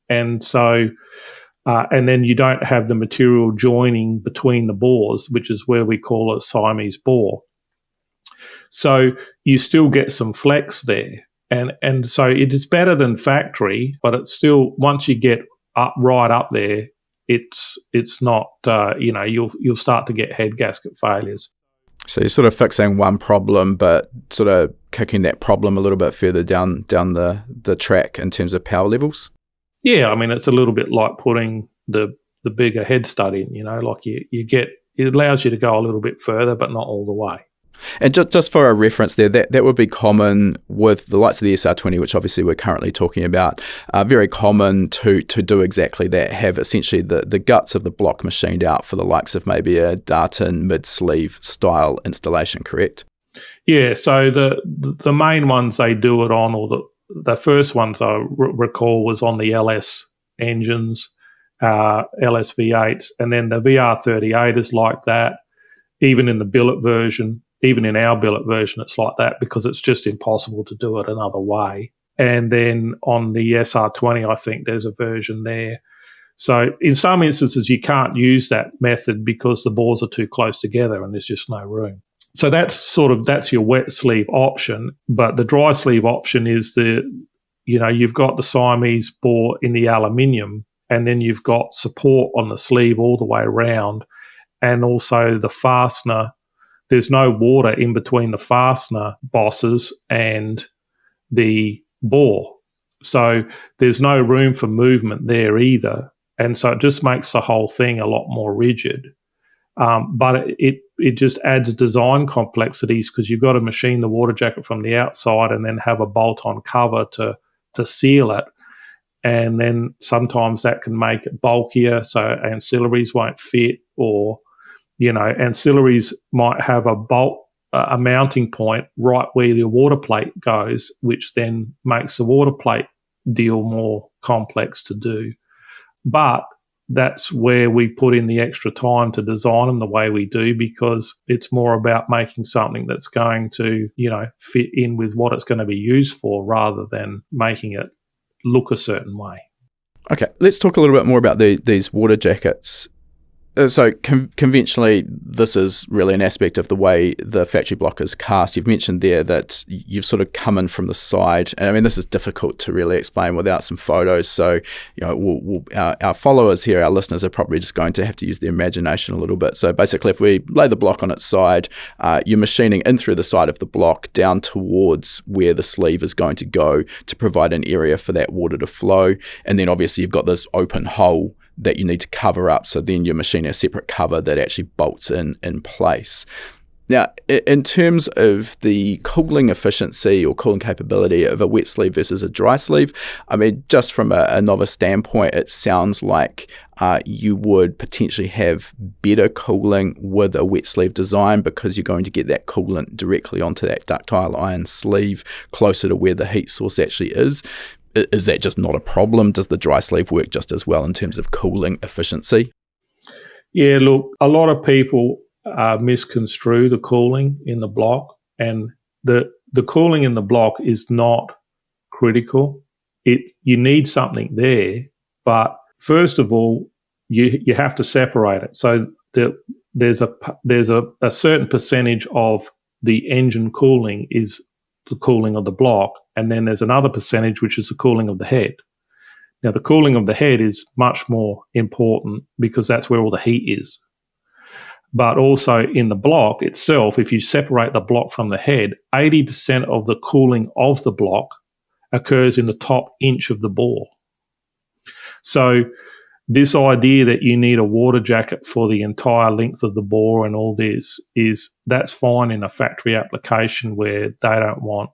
and so and then you don't have the material joining between the bores, which is where we call a Siamese bore. So you still get some flex there, and so it is better than factory, but it's still, once you get right up there, it's not you'll start to get head gasket failures. So you're sort of fixing one problem, but sort of kicking that problem a little bit further down the track in terms of power levels? Yeah, I mean, it's a little bit like putting the bigger head stud in, like it allows you to go a little bit further, but not all the way. And just for a reference there, that would be common with the likes of the SR20, which obviously we're currently talking about, very common to do exactly that, have essentially the guts of the block machined out for the likes of maybe a Darton mid-sleeve style installation, correct? Yeah, so the main ones they do it on, or the first ones I recall was on the LS engines, LS V8s, and then the VR38 is like that, even in the billet version. Even in our billet version, it's like that because it's just impossible to do it another way. And then on the SR20, I think there's a version there. So in some instances, you can't use that method because the bores are too close together and there's just no room. So that's your wet sleeve option. But the dry sleeve option is you've got the Siamese bore in the aluminium, and then you've got support on the sleeve all the way around, and also the fastener. There's no water in between the fastener bosses and the bore. So there's no room for movement there either. And so it just makes the whole thing a lot more rigid. But it just adds design complexities because you've got to machine the water jacket from the outside and then have a bolt-on cover to seal it. And then sometimes that can make it bulkier, so ancillaries won't fit, or ancillaries might have a mounting point right where the water plate goes, which then makes the water plate deal more complex to do. But that's where we put in the extra time to design them the way we do, because it's more about making something that's going to, fit in with what it's going to be used for, rather than making it look a certain way. Okay, let's talk a little bit more about these water jackets. So conventionally, this is really an aspect of the way the factory block is cast. You've mentioned there that you've sort of come in from the side. And I mean, this is difficult to really explain without some photos. So, our followers here, our listeners, are probably just going to have to use their imagination a little bit. So basically, if we lay the block on its side, you're machining in through the side of the block down towards where the sleeve is going to go to provide an area for that water to flow. And then obviously you've got this open hole that you need to cover up. So then you're machining a separate cover that actually bolts in place. Now, in terms of the cooling efficiency or cooling capability of a wet sleeve versus a dry sleeve, I mean, just from a novice standpoint, it sounds like you would potentially have better cooling with a wet sleeve design because you're going to get that coolant directly onto that ductile iron sleeve closer to where the heat source actually is. Is that just not a problem? Does the dry sleeve work just as well in terms of cooling efficiency? Yeah, look, a lot of people misconstrue the cooling in the block, and the cooling in the block is not critical. You need something there, but first of all, you have to separate it. So there's a certain percentage of the engine cooling is the cooling of the block, and then there's another percentage which is the cooling of the head. Now, the cooling of the head is much more important because that's where all the heat is. But also in the block itself, if you separate the block from the head, 80% of the cooling of the block occurs in the top inch of the bore. So this idea that you need a water jacket for the entire length of the bore and all this that's fine in a factory application where they don't want,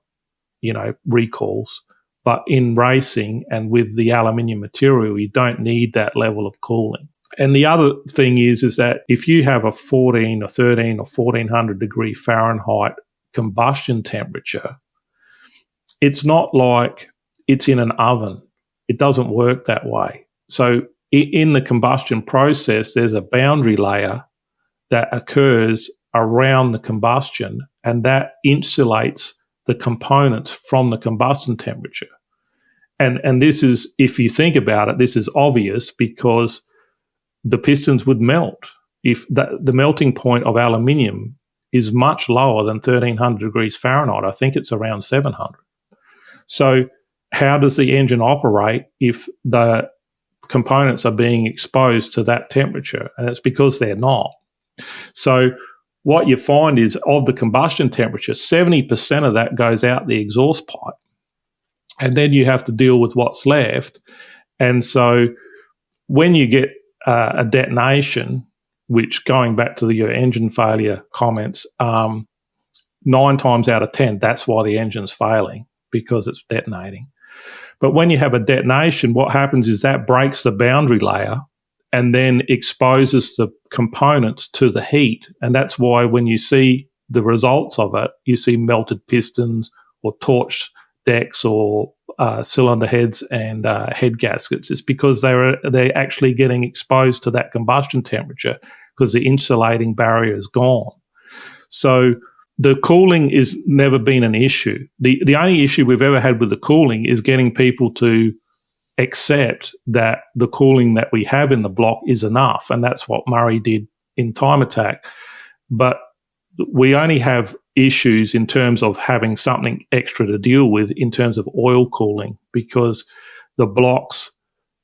recalls. But in racing and with the aluminium material, you don't need that level of cooling. And the other thing is that if you have a 14 or 13 or 1400 degree Fahrenheit combustion temperature, it's not like it's in an oven. It doesn't work that way. So in the combustion process, there's a boundary layer that occurs around the combustion, and that insulates the components from the combustion temperature. And this is, if you think about it, this is obvious because the pistons would melt. If the melting point of aluminium is much lower than 1300 degrees Fahrenheit, I think it's around 700. So how does the engine operate if the components are being exposed to that temperature? And it's because they're not. So what you find is of the combustion temperature, 70% of that goes out the exhaust pipe. And then you have to deal with what's left. And so when you get a detonation, which going back to your engine failure comments, 9 times out of 10, that's why the engine's failing, because it's detonating. But when you have a detonation, what happens is that breaks the boundary layer and then exposes the components to the heat. And that's why when you see the results of it, you see melted pistons or torched decks or cylinder heads and head gaskets. It's because they're actually getting exposed to that combustion temperature because the insulating barrier is gone. So the cooling has never been an issue. The only issue we've ever had with the cooling is getting people to accept that the cooling that we have in the block is enough, and that's what Murray did in Time Attack. But we only have issues in terms of having something extra to deal with in terms of oil cooling, because the blocks,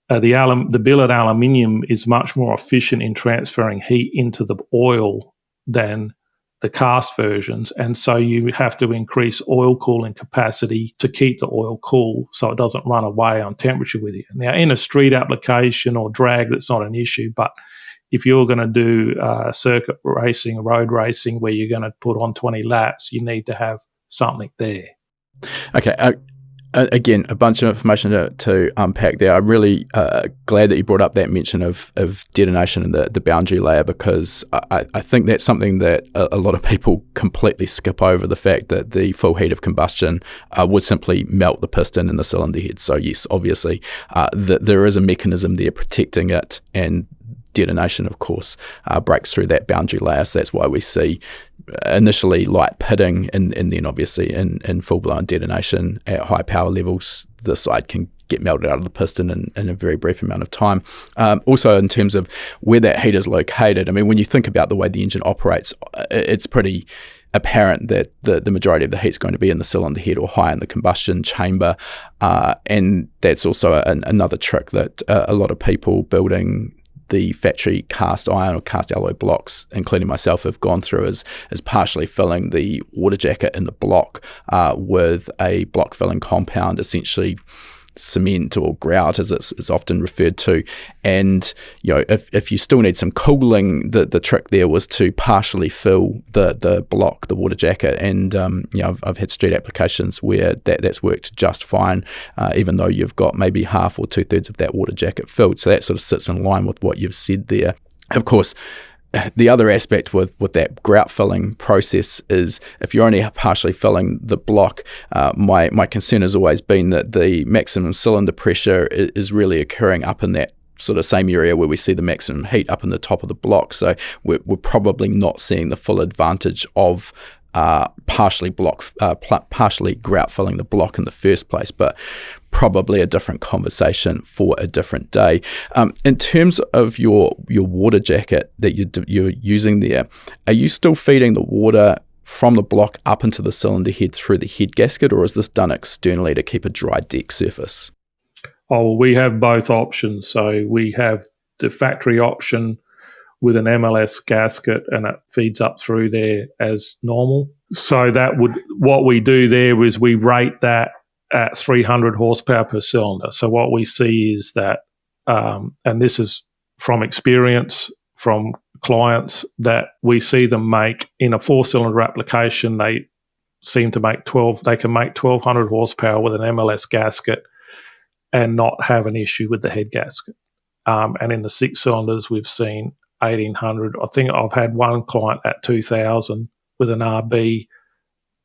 the billet aluminium is much more efficient in transferring heat into the oil than the cast versions. And so you have to increase oil cooling capacity to keep the oil cool so it doesn't run away on temperature with you. Now, in a street application or drag, that's not an issue, but if you're going to do circuit racing, road racing, where you're going to put on 20 laps, you need to have something there. Okay. Again, a bunch of information to unpack there. I'm really glad that you brought up that mention of detonation and the boundary layer, because I think that's something that a lot of people completely skip over, the fact that the full heat of combustion would simply melt the piston and the cylinder head. So yes, obviously there is a mechanism there protecting it, and detonation, of course, breaks through that boundary layer. So that's why we see initially light pitting, and then obviously in full-blown detonation at high power levels, the side can get melted out of the piston in a very brief amount of time. Also, in terms of where that heat is located, I mean, when you think about the way the engine operates, it's pretty apparent that the majority of the heat's going to be in the cylinder head or high in the combustion chamber. And that's also another trick that a lot of people building the factory cast iron or cast alloy blocks, including myself, have gone through is partially filling the water jacket in the block with a block filling compound, essentially cement or grout as it's often referred to. And if you still need some cooling, the trick there was to partially fill the block, the water jacket. And I've had street applications where that's worked just fine, even though you've got maybe half or 2/3 of that water jacket filled. So that sort of sits in line with what you've said there. Of course, the other aspect with that grout filling process is if you're only partially filling the block, my concern has always been that the maximum cylinder pressure is really occurring up in that sort of same area where we see the maximum heat up in the top of the block. So we're probably not seeing the full advantage of partially grout filling the block in the first place, but probably a different conversation for a different day. In terms of your water jacket that you're using there, are you still feeding the water from the block up into the cylinder head through the head gasket, or is this done externally to keep a dry deck surface? Oh, we have both options. So we have the factory option with an MLS gasket, and it feeds up through there as normal. So what we do there is we rate that at 300 horsepower per cylinder. So what we see is that, and this is from experience from clients, that we see them make in a 4-cylinder application, they seem to make 1,200 horsepower with an MLS gasket and not have an issue with the head gasket. And in the 6 cylinders, we've seen 1,800. I think I've had one client at 2,000 with an RB,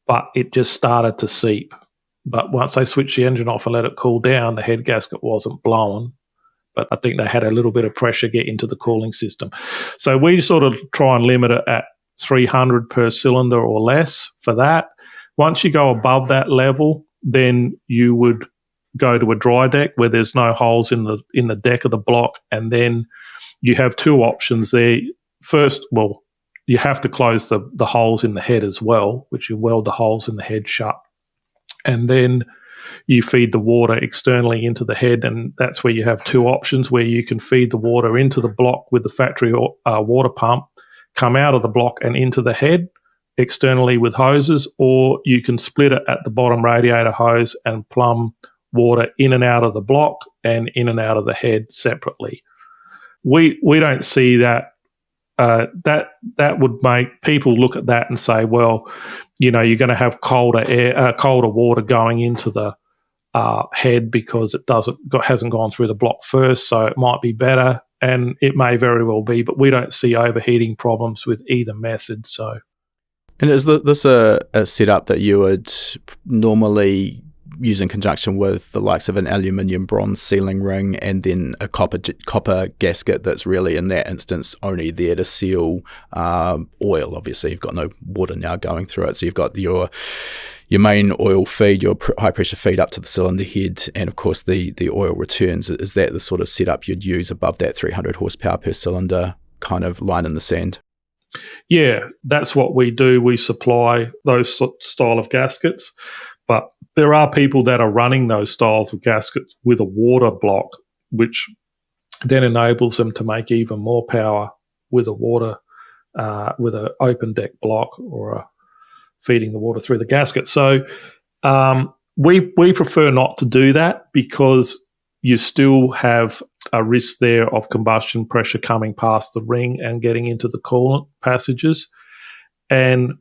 but it just started to seep. But once they switched the engine off and let it cool down, the head gasket wasn't blowing. But I think they had a little bit of pressure get into the cooling system. So we sort of try and limit it at 300 per cylinder or less for that. Once you go above that level, then you would go to a dry deck where there's no holes in the deck of the block, and then you have two options there. First, well, you have to close the holes in the head as well, which you weld the holes in the head shut. And then you feed the water externally into the head, and that's where you have two options where you can feed the water into the block with the factory water pump, come out of the block and into the head externally with hoses, or you can split it at the bottom radiator hose and plumb water in and out of the block and in and out of the head separately. We don't see that. That would make people look at that and say, well, you're going to have colder water going into the head because it hasn't gone through the block first, so it might be better, and it may very well be, but we don't see overheating problems with either method. So, and is this a setup that you would normally use in conjunction with the likes of an aluminium bronze sealing ring and then a copper gasket that's really in that instance only there to seal oil? Obviously you've got no water now going through it, so you've got your main oil feed, your high pressure feed up to the cylinder head, and of course the oil returns. Is that the sort of setup you'd use above that 300 horsepower per cylinder kind of line in the sand? Yeah, that's what we do. We supply those style of gaskets, but there are people that are running those styles of gaskets with a water block, which then enables them to make even more power with a water, with an open deck block or feeding the water through the gasket. So we prefer not to do that because you still have a risk there of combustion pressure coming past the ring and getting into the coolant passages. And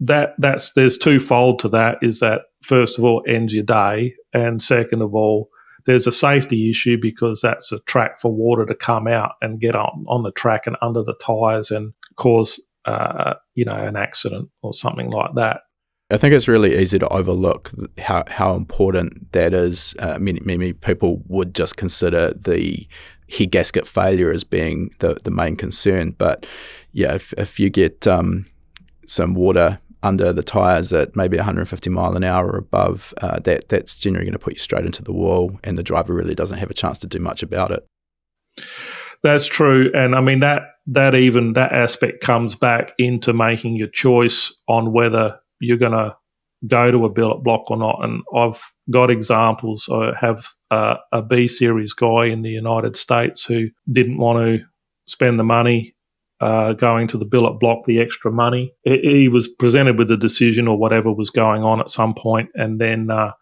there's twofold to that, is that first of all ends your day, and second of all there's a safety issue because that's a track for water to come out and get on the track and under the tyres and cause an accident or something like that. I think it's really easy to overlook how important that is. Many people would just consider the head gasket failure as being the main concern. But yeah, if you get some water under the tyres at maybe 150 mile an hour or above, that's generally going to put you straight into the wall, and the driver really doesn't have a chance to do much about it. That's true. And I mean, that aspect comes back into making your choice on whether you're going to go to a billet block or not. And I've got examples. I have a B series guy in the United States who didn't want to spend the money going to the billet block, the extra money. He was presented with a decision or whatever was going on at some point, and then I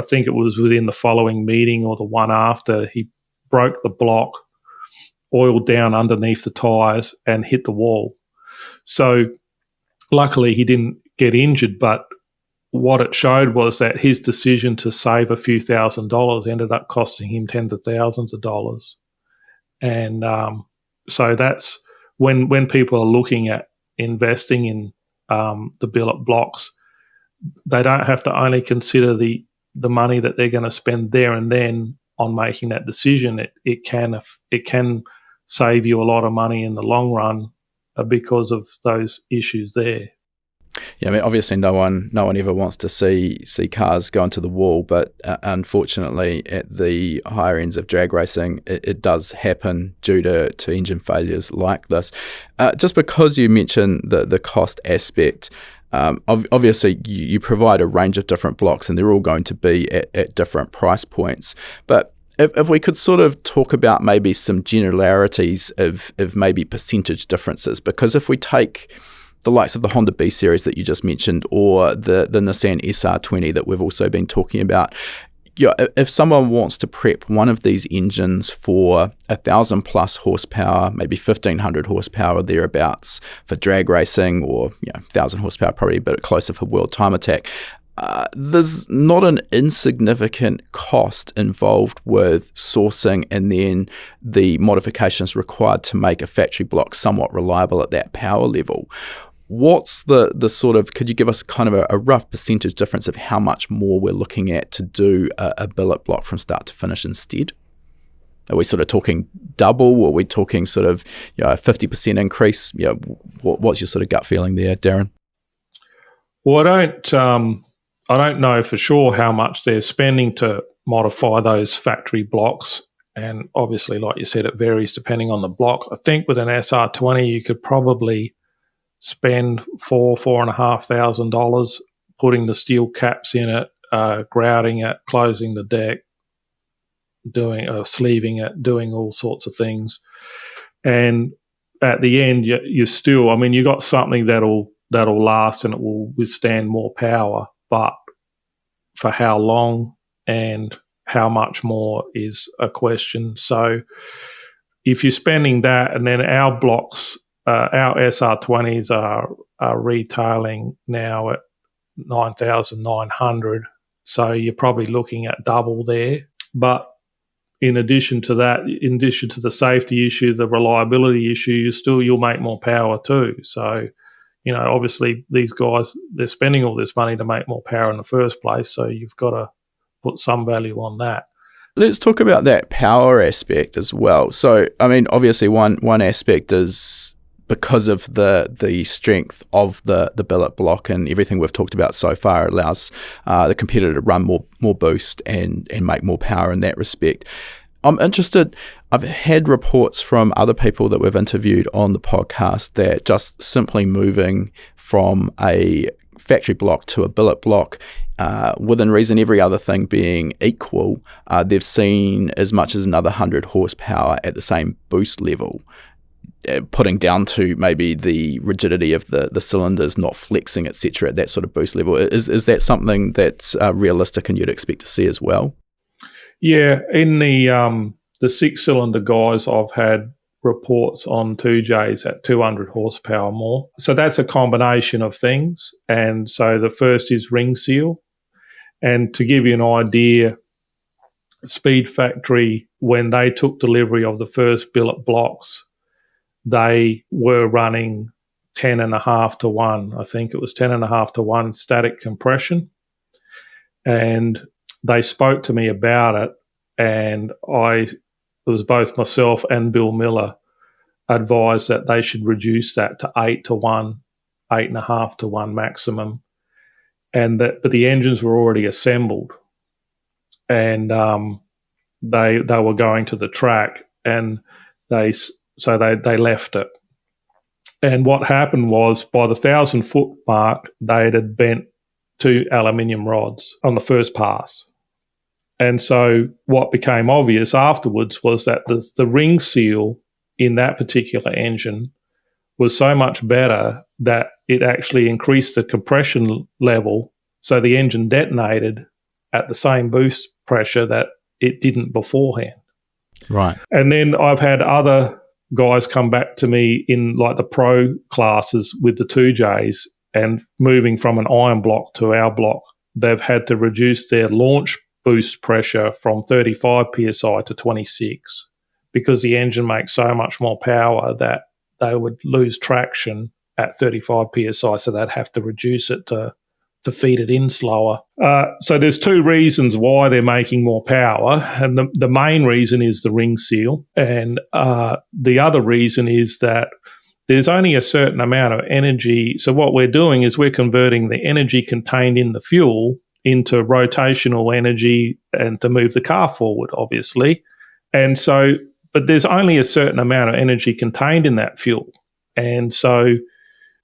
think it was within the following meeting or the one after, he broke the block, oiled down underneath the tyres and hit the wall. So luckily he didn't get injured, but what it showed was that his decision to save a few $1,000s ended up costing him tens of thousands of dollars. And so that's when people are looking at investing in the billet blocks, they don't have to only consider the money that they're going to spend there and then on making that decision. It can save you a lot of money in the long run because of those issues there. Yeah, I mean, obviously no one ever wants to see cars go into the wall, but unfortunately at the higher ends of drag racing, it does happen due to engine failures like this. Just because you mentioned the cost aspect, obviously you provide a range of different blocks and they're all going to be at different price points. But if we could sort of talk about maybe some generalities of maybe percentage differences, because if we take the likes of the Honda B series that you just mentioned, or the Nissan SR20 that we've also been talking about, if someone wants to prep one of these engines for 1,000 plus horsepower, maybe 1,500 horsepower thereabouts for drag racing, or 1,000 horsepower probably a bit closer for world time attack, there's not an insignificant cost involved with sourcing and then the modifications required to make a factory block somewhat reliable at that power level. What's the sort of, could you give us kind of a rough percentage difference of how much more we're looking at to do a billet block from start to finish instead? Are we sort of talking double? Or are we talking sort of a 50% increase? What's your sort of gut feeling there, Darren? Well, I don't know for sure how much they're spending to modify those factory blocks. And obviously, like you said, it varies depending on the block. I think with an SR20, you could probably spend $4,500 putting the steel caps in it, grouting it, closing the deck, doing sleeving it, doing all sorts of things. And at the end, you still, I mean, you got something that'll last and it will withstand more power, but for how long and how much more is a question. So if you're spending that, and then our blocks, our SR20s are retailing now at $9,900, so you're probably looking at double there. But in addition to that, in addition to the safety issue, the reliability issue, you'll make more power too. So, obviously these guys, they're spending all this money to make more power in the first place, so you've got to put some value on that. Let's talk about that power aspect as well. So, I mean, obviously one aspect is because of the strength of the billet block and everything we've talked about so far, it allows the competitor to run more boost and make more power in that respect. I'm interested, I've had reports from other people that we've interviewed on the podcast that just simply moving from a factory block to a billet block, within reason, every other thing being equal, they've seen as much as another 100 horsepower at the same boost level, putting down to maybe the rigidity of the cylinders not flexing, etc. at that sort of boost level. Is that something that's realistic and you'd expect to see as well? Yeah, in the 6-cylinder guys, I've had reports on 2Js at 200 horsepower more. So that's a combination of things. And so the first is ring seal. And to give you an idea, Speed Factory, when they took delivery of the first billet blocks, they were running 10.5 to 1. I think it was 10.5 to 1 static compression. And they spoke to me about it, and I it was both myself and Bill Miller advised that they should reduce that to 8 to 1, 8.5 to 1 maximum. But the engines were already assembled, and they were going to the track, and they left it. And what happened was, by the 1,000-foot mark, they had bent 2 aluminium rods on the first pass. And so what became obvious afterwards was that the ring seal in that particular engine was so much better that it actually increased the compression level, so the engine detonated at the same boost pressure that it didn't beforehand. Right. And then I've had other guys come back to me in like the pro classes with the 2Js, and moving from an iron block to our block, they've had to reduce their launch boost pressure from 35 psi to 26 because the engine makes so much more power that they would lose traction at 35 psi, so they'd have to reduce it to feed it in slower. So there's 2 reasons why they're making more power, and the main reason is the ring seal, and the other reason is that there's only a certain amount of energy. So what we're doing is we're converting the energy contained in the fuel into rotational energy and to move the car forward, obviously. And so, but there's only a certain amount of energy contained in that fuel. And so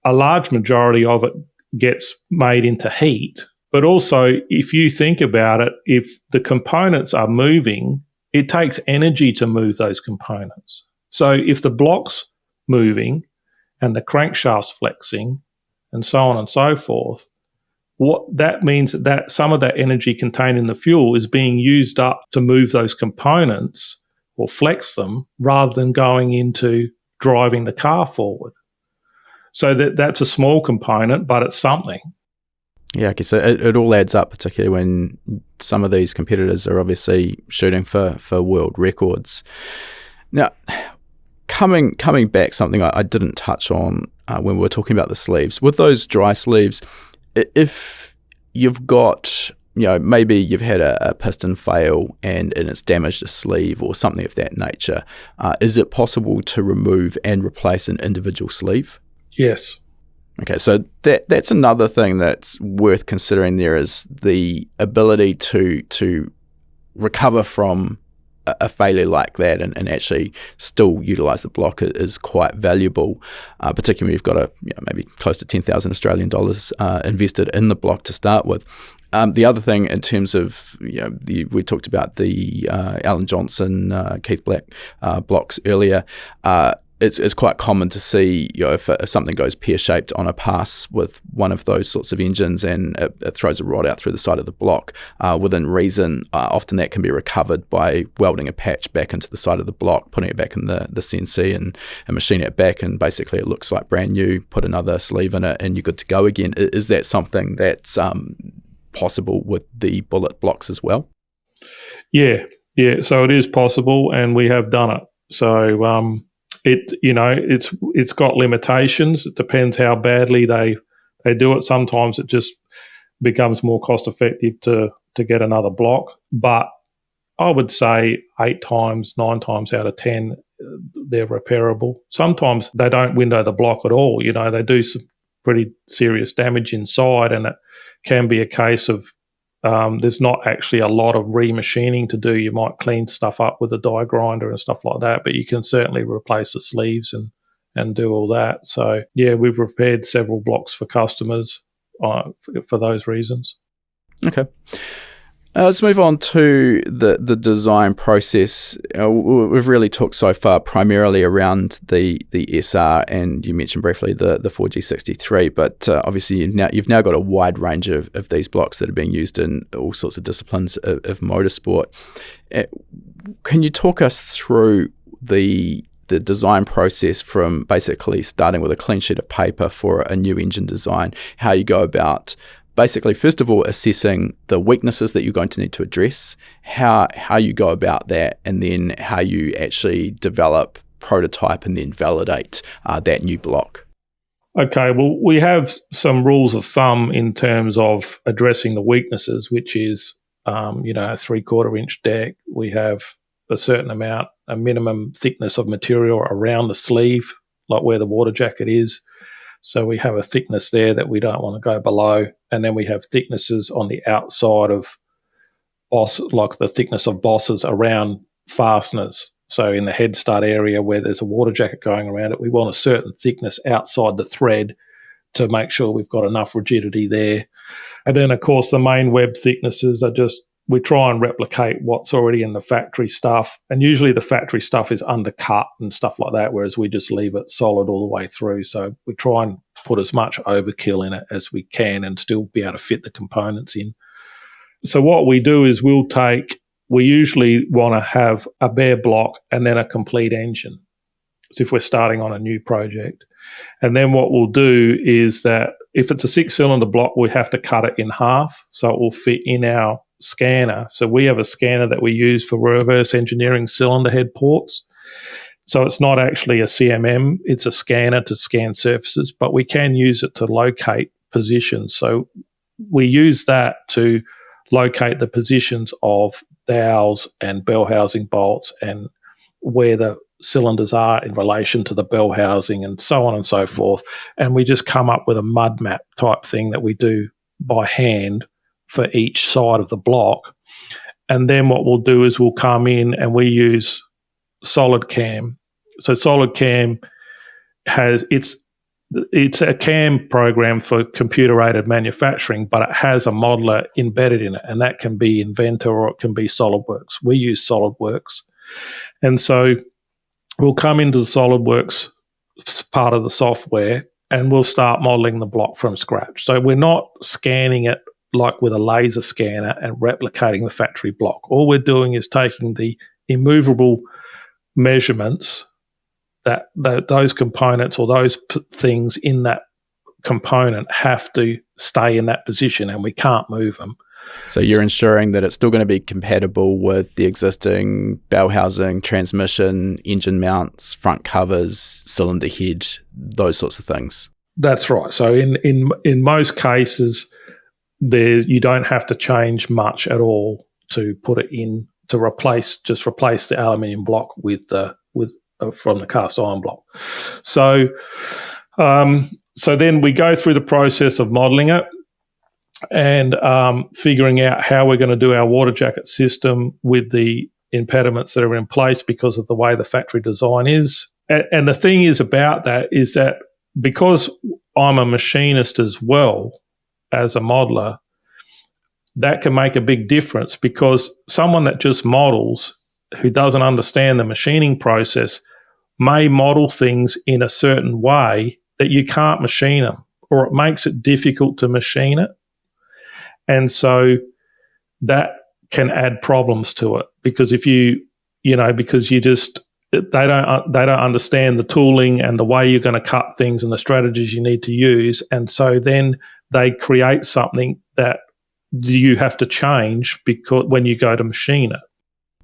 a large majority of it gets made into heat. But also, if you think about it, if the components are moving, it takes energy to move those components. So if the block's moving and the crankshaft's flexing and so on and so forth, what that means that some of that energy contained in the fuel is being used up to move those components or flex them rather than going into driving the car forward. So that's a small component, but it's something. Yeah, okay, so it all adds up, particularly when some of these competitors are obviously shooting for world records. Now, coming back, something I didn't touch on when we were talking about the sleeves. With those dry sleeves, if you've got, maybe you've had a piston fail and it's damaged a sleeve or something of that nature, is it possible to remove and replace an individual sleeve? Yes. Okay, so that's another thing that's worth considering. There is the ability to recover from a failure like that and actually still utilise the block is quite valuable, particularly when you've got maybe close to 10,000 Australian dollars invested in the block to start with. The other thing in terms of, we talked about the Alan Johnson, Keith Black blocks earlier. It's quite common to see, if something goes pear-shaped on a pass with one of those sorts of engines and it throws a rod out through the side of the block, within reason, often that can be recovered by welding a patch back into the side of the block, putting it back in the CNC and machining it back, and basically it looks like brand new, put another sleeve in it and you're good to go again. Is that something that's possible with the Bullet blocks as well? Yeah, so it is possible and we have done it. So it's got limitations. It depends how badly they do it. Sometimes it just becomes more cost effective to get another block. But I would say 8 times, 9 times out of 10, they're repairable. Sometimes they don't window the block at all. They do some pretty serious damage inside, and it can be a case of there's not actually a lot of remachining to do. You might clean stuff up with a die grinder and stuff like that, but you can certainly replace the sleeves and do all that. So, yeah, we've repaired several blocks for customers for those reasons. Okay. Let's move on to the design process. We've really talked so far primarily around the SR, and you mentioned briefly the 4G63, but obviously you've now got a wide range of these blocks that are being used in all sorts of disciplines of motorsport. Can you talk us through the design process from basically starting with a clean sheet of paper for a new engine design, how you go about basically, first of all, assessing the weaknesses that you're going to need to address, how you go about that, and then how you actually develop, prototype, and then validate that new block? Okay, well, we have some rules of thumb in terms of addressing the weaknesses, which is, a 3/4 inch deck. We have a certain amount a minimum thickness of material around the sleeve, like where the water jacket is. So we have a thickness there that we don't want to go below. And then we have thicknesses on the outside of like the thickness of bosses around fasteners. So in the head stud area where there's a water jacket going around it, we want a certain thickness outside the thread to make sure we've got enough rigidity there. And then, of course, the main web thicknesses are just, we try and replicate what's already in the factory stuff. And usually the factory stuff is undercut and stuff like that, whereas we just leave it solid all the way through. So we try and put as much overkill in it as we can and still be able to fit the components in. So what we do is we usually want to have a bare block and then a complete engine. So if we're starting on a new project. And then what we'll do is that if it's a 6-cylinder block, we have to cut it in half so it will fit in our scanner. So we have a scanner that we use for reverse engineering cylinder head ports. So it's not actually a CMM, it's a scanner to scan surfaces, but we can use it to locate positions. So we use that to locate the positions of dowels and bell housing bolts and where the cylinders are in relation to the bell housing and so on and so forth. And we just come up with a mud map type thing that we do by hand for each side of the block. And then what we'll do is we'll come in and we use SolidCAM. So SolidCAM it's a CAM program for computer-aided manufacturing, but it has a modeler embedded in it, and that can be Inventor or it can be SolidWorks. We use SolidWorks. And so we'll come into the SolidWorks part of the software and we'll start modeling the block from scratch. So we're not scanning it like with a laser scanner and replicating the factory block. All we're doing is taking the immovable measurements that those components or those things in that component have to stay in that position and we can't move them. So you're ensuring that it's still going to be compatible with the existing bell housing, transmission, engine mounts, front covers, cylinder head, those sorts of things. That's right. So in most cases, you don't have to change much at all to put it in to replace the aluminium block from the cast iron block. So then we go through the process of modelling it and figuring out how we're going to do our water jacket system with the impediments that are in place because of the way the factory design is. And the thing is about that is that because I'm a machinist as well as a modeler, that can make a big difference because someone that just models who doesn't understand the machining process may model things in a certain way that you can't machine them, or it makes it difficult to machine it. And so that can add problems to it because they don't understand the tooling and the way you're going to cut things and the strategies you need to use. And so then they create something that you have to change because when you go to machine it.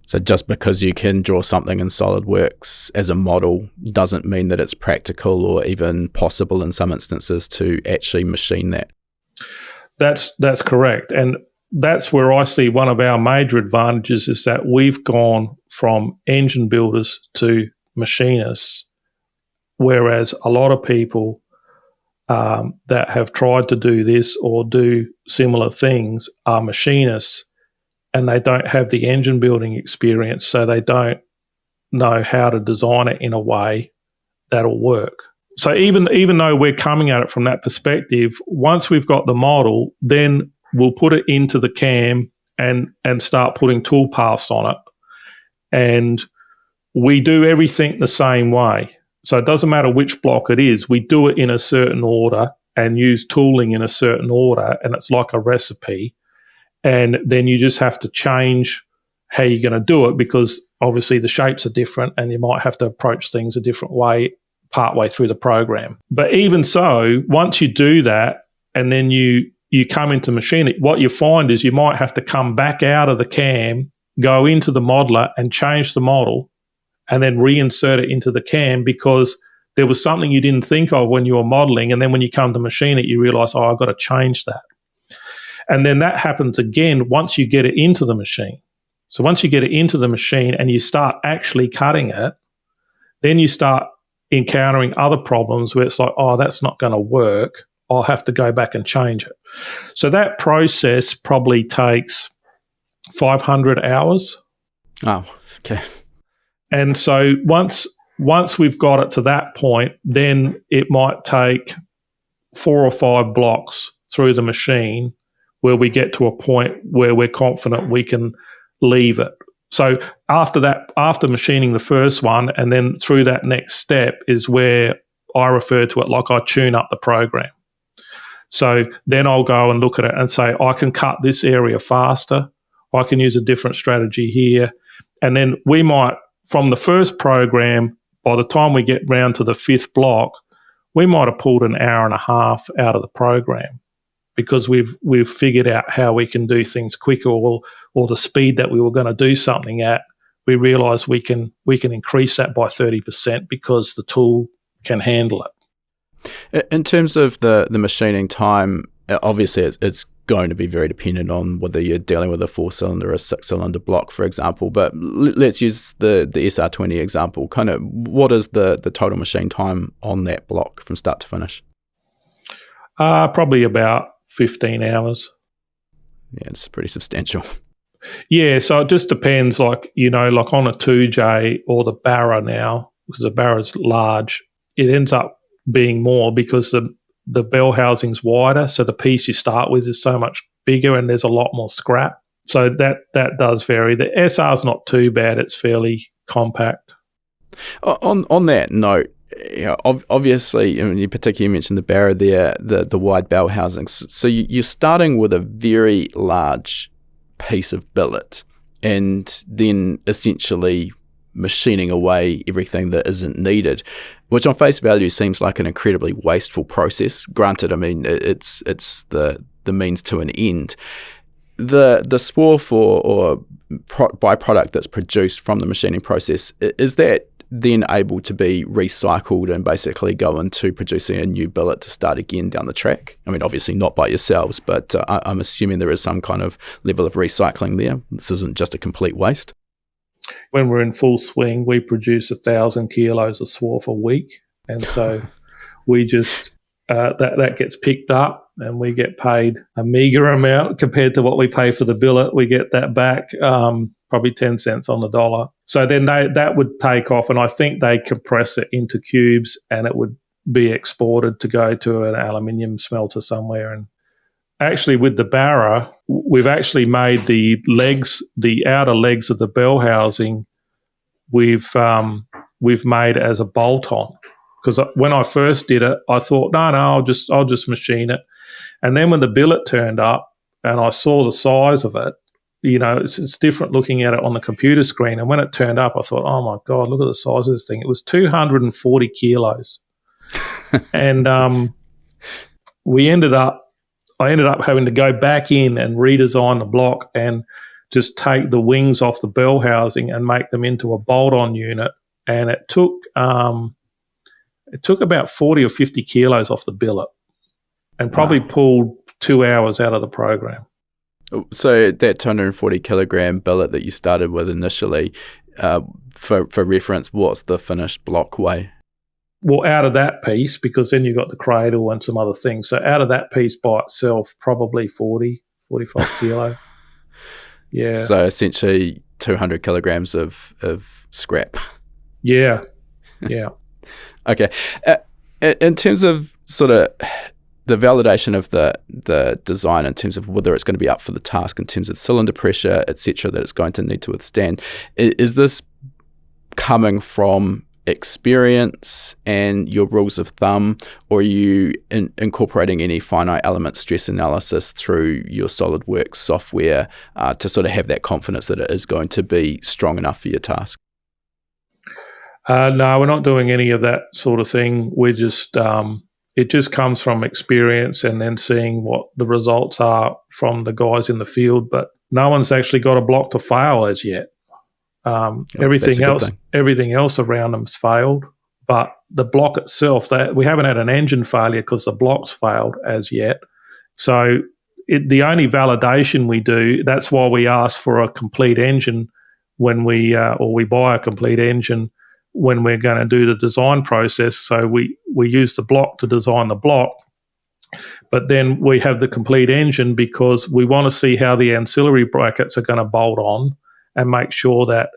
So just because you can draw something in SolidWorks as a model doesn't mean that it's practical or even possible in some instances to actually machine that. That's correct. And that's where I see one of our major advantages is that we've gone from engine builders to machinists, whereas a lot of people that have tried to do this or do similar things are machinists and they don't have the engine building experience, so they don't know how to design it in a way that'll work. So even though we're coming at it from that perspective, once we've got the model, then we'll put it into the CAM and start putting tool paths on it. And we do everything the same way. So it doesn't matter which block it is, we do it in a certain order and use tooling in a certain order, and it's like a recipe. And then you just have to change how you're going to do it because obviously the shapes are different and you might have to approach things a different way partway through the program. But even so, once you do that and then you come into machine it, what you find is you might have to come back out of the CAM, go into the modeler and change the model and then reinsert it into the CAM because there was something you didn't think of when you were modeling, and then when you come to machine it, you realize, I've got to change that. And then that happens again once you get it into the machine. So once you get it into the machine and you start actually cutting it, then you start encountering other problems where it's like, oh, that's not going to work. I'll have to go back and change it. So that process probably takes 500 hours. Oh, okay. And so once we've got it to that point, then it might take 4 or 5 blocks through the machine where we get to a point where we're confident we can leave it. So after that, after machining the first one and then through that next step is where I refer to it like I tune up the program. So then I'll go and look at it and say, I can cut this area faster. I can use a different strategy here. And then we might, from the first program, by the time we get round to the 5th block, we might have pulled an hour and a half out of the program because we've figured out how we can do things quicker, or the speed that we were going to do something at. We realise we can increase that by 30% because the tool can handle it. In terms of the machining time, obviously it's going to be very dependent on whether you're dealing with a 4-cylinder or a 6-cylinder block, for example. But let's use the SR20 example. Kind of, what is the total machine time on that block from start to finish? Probably about 15 hours. Yeah, it's pretty substantial. Yeah, so it just depends, like on a 2J or the Barra now, because the Barra's large, it ends up being more because the bell housing's wider, so the piece you start with is so much bigger and there's a lot more scrap. So that does vary. The SR's not too bad, it's fairly compact. On that note, obviously, you particularly mentioned the Barra there, the wide bell housings. So you're starting with a very large piece of billet and then essentially machining away everything that isn't needed, which on face value seems like an incredibly wasteful process. Granted, I mean, it's the means to an end. The swarf or byproduct that's produced from the machining process, is that then able to be recycled and basically go into producing a new billet to start again down the track? I mean, obviously not by yourselves, but I'm assuming there is some kind of level of recycling there. This isn't just a complete waste. When we're in full swing, we produce 1,000 kilos of swarf a week. And so we just, that gets picked up and we get paid a meager amount compared to what we pay for the billet. We get that back, probably 10 cents on the dollar. So then that would take off, and I think they compress it into cubes and it would be exported to go to an aluminium smelter somewhere. And actually with the Barra, we've actually made the outer legs of the bell housing, we've made as a bolt-on. Because when I first did it, I thought, no, I'll just machine it. And then when the billet turned up and I saw the size of it, it's different looking at it on the computer screen. And when it turned up, I thought, oh my God, look at the size of this thing. It was 240 kilos. And I ended up having to go back in and redesign the block and just take the wings off the bell housing and make them into a bolt-on unit. And it took about 40 or 50 kilos off the billet and probably pulled 2 hours out of the program. So that 240 kilogram billet that you started with initially, for reference, what's the finished block weigh? Well, out of that piece, because then you've got the cradle and some other things. So out of that piece by itself, probably 40, 45 kilo. Yeah. So essentially 200 kilograms of scrap. Yeah. Yeah. Okay. In terms of sort of the validation of the design in terms of whether it's going to be up for the task in terms of cylinder pressure, etc., that it's going to need to withstand, is this coming from experience and your rules of thumb, or are you incorporating any finite element stress analysis through your Solidworks software to sort of have that confidence that it is going to be strong enough for your task? No, we're not doing any of that sort of thing. We're just it just comes from experience and then seeing what the results are from the guys in the field. But no one's actually got a block to fail as yet. Everything else around them's failed, but the block itself, we haven't had an engine failure because the block's failed as yet. So the only validation we do, that's why we ask for a complete engine when we buy a complete engine when we're going to do the design process. So we use the block to design the block, but then we have the complete engine because we want to see how the ancillary brackets are going to bolt on and make sure that,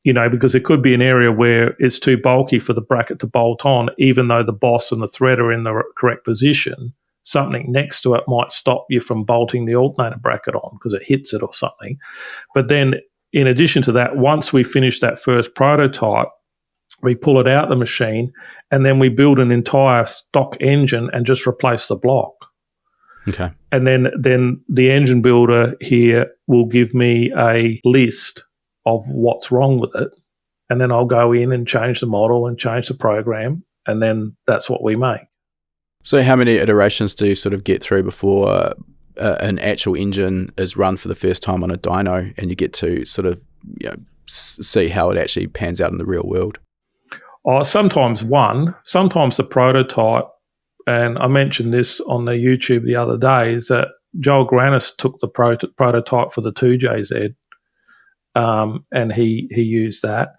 because it could be an area where it's too bulky for the bracket to bolt on, even though the boss and the thread are in the correct position. Something next to it might stop you from bolting the alternator bracket on because it hits it or something. But then in addition to that, once we finish that first prototype, we pull it out the machine and then we build an entire stock engine and just replace the block. Okay. And then the engine builder here will give me a list of what's wrong with it. And then I'll go in and change the model and change the program. And then that's what we make. So how many iterations do you sort of get through before an actual engine is run for the first time on a dyno and you get to sort of see how it actually pans out in the real world? Sometimes the prototype, and I mentioned this on the YouTube the other day, is that Joel Granis took the prototype for the 2JZ and he used that.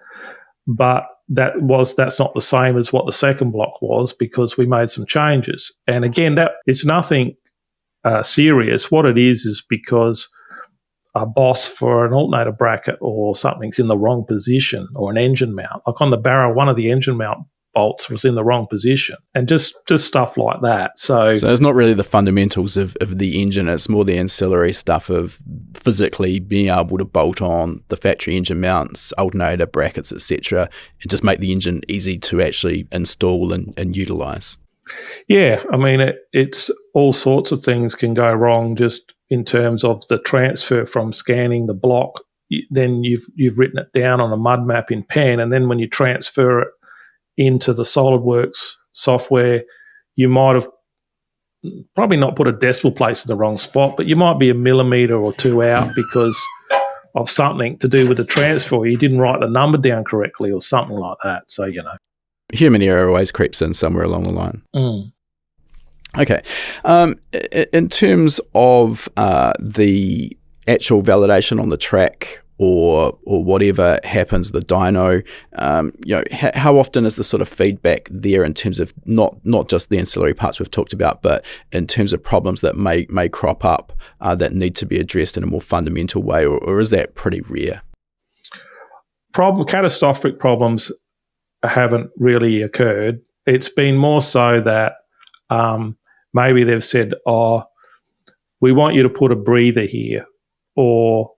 But that's not the same as what the second block was because we made some changes. And again, that it's nothing serious. What it is because a boss for an alternator bracket or something's in the wrong position, or an engine mount. Like on the barrel, one of the engine mount bolts was in the wrong position, and just stuff like that. So it's not really the fundamentals of the engine, it's more the ancillary stuff of physically being able to bolt on the factory engine mounts, alternator brackets, etc., and just make the engine easy to actually install and utilize. Yeah, I mean, it's all sorts of things can go wrong just in terms of the transfer from scanning the block. Then you've written it down on a mud map in pen, and then when you transfer it into the SolidWorks software, you might have probably not put a decimal place in the wrong spot, but you might be a millimetre or two out because of something to do with the transfer. You didn't write the number down correctly or something like that. So, Human error always creeps in somewhere along the line. Mm. Okay. In terms of the actual validation on the track or whatever happens, the dyno, how often is the sort of feedback there in terms of not just the ancillary parts we've talked about, but in terms of problems that may crop up that need to be addressed in a more fundamental way, or is that pretty rare? Catastrophic problems haven't really occurred. It's been more so that maybe they've said, we want you to put a breather here, or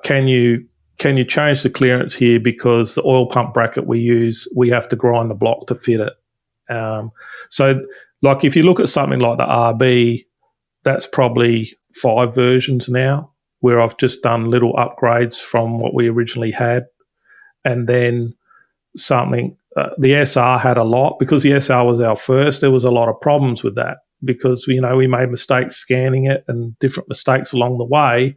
can you change the clearance here because the oil pump bracket we use, we have to grind the block to fit it. So like if you look at something like the RB, that's probably 5 versions now where I've just done little upgrades from what we originally had. And then the SR had a lot, because the SR was our first, there was a lot of problems with that because, we made mistakes scanning it and different mistakes along the way.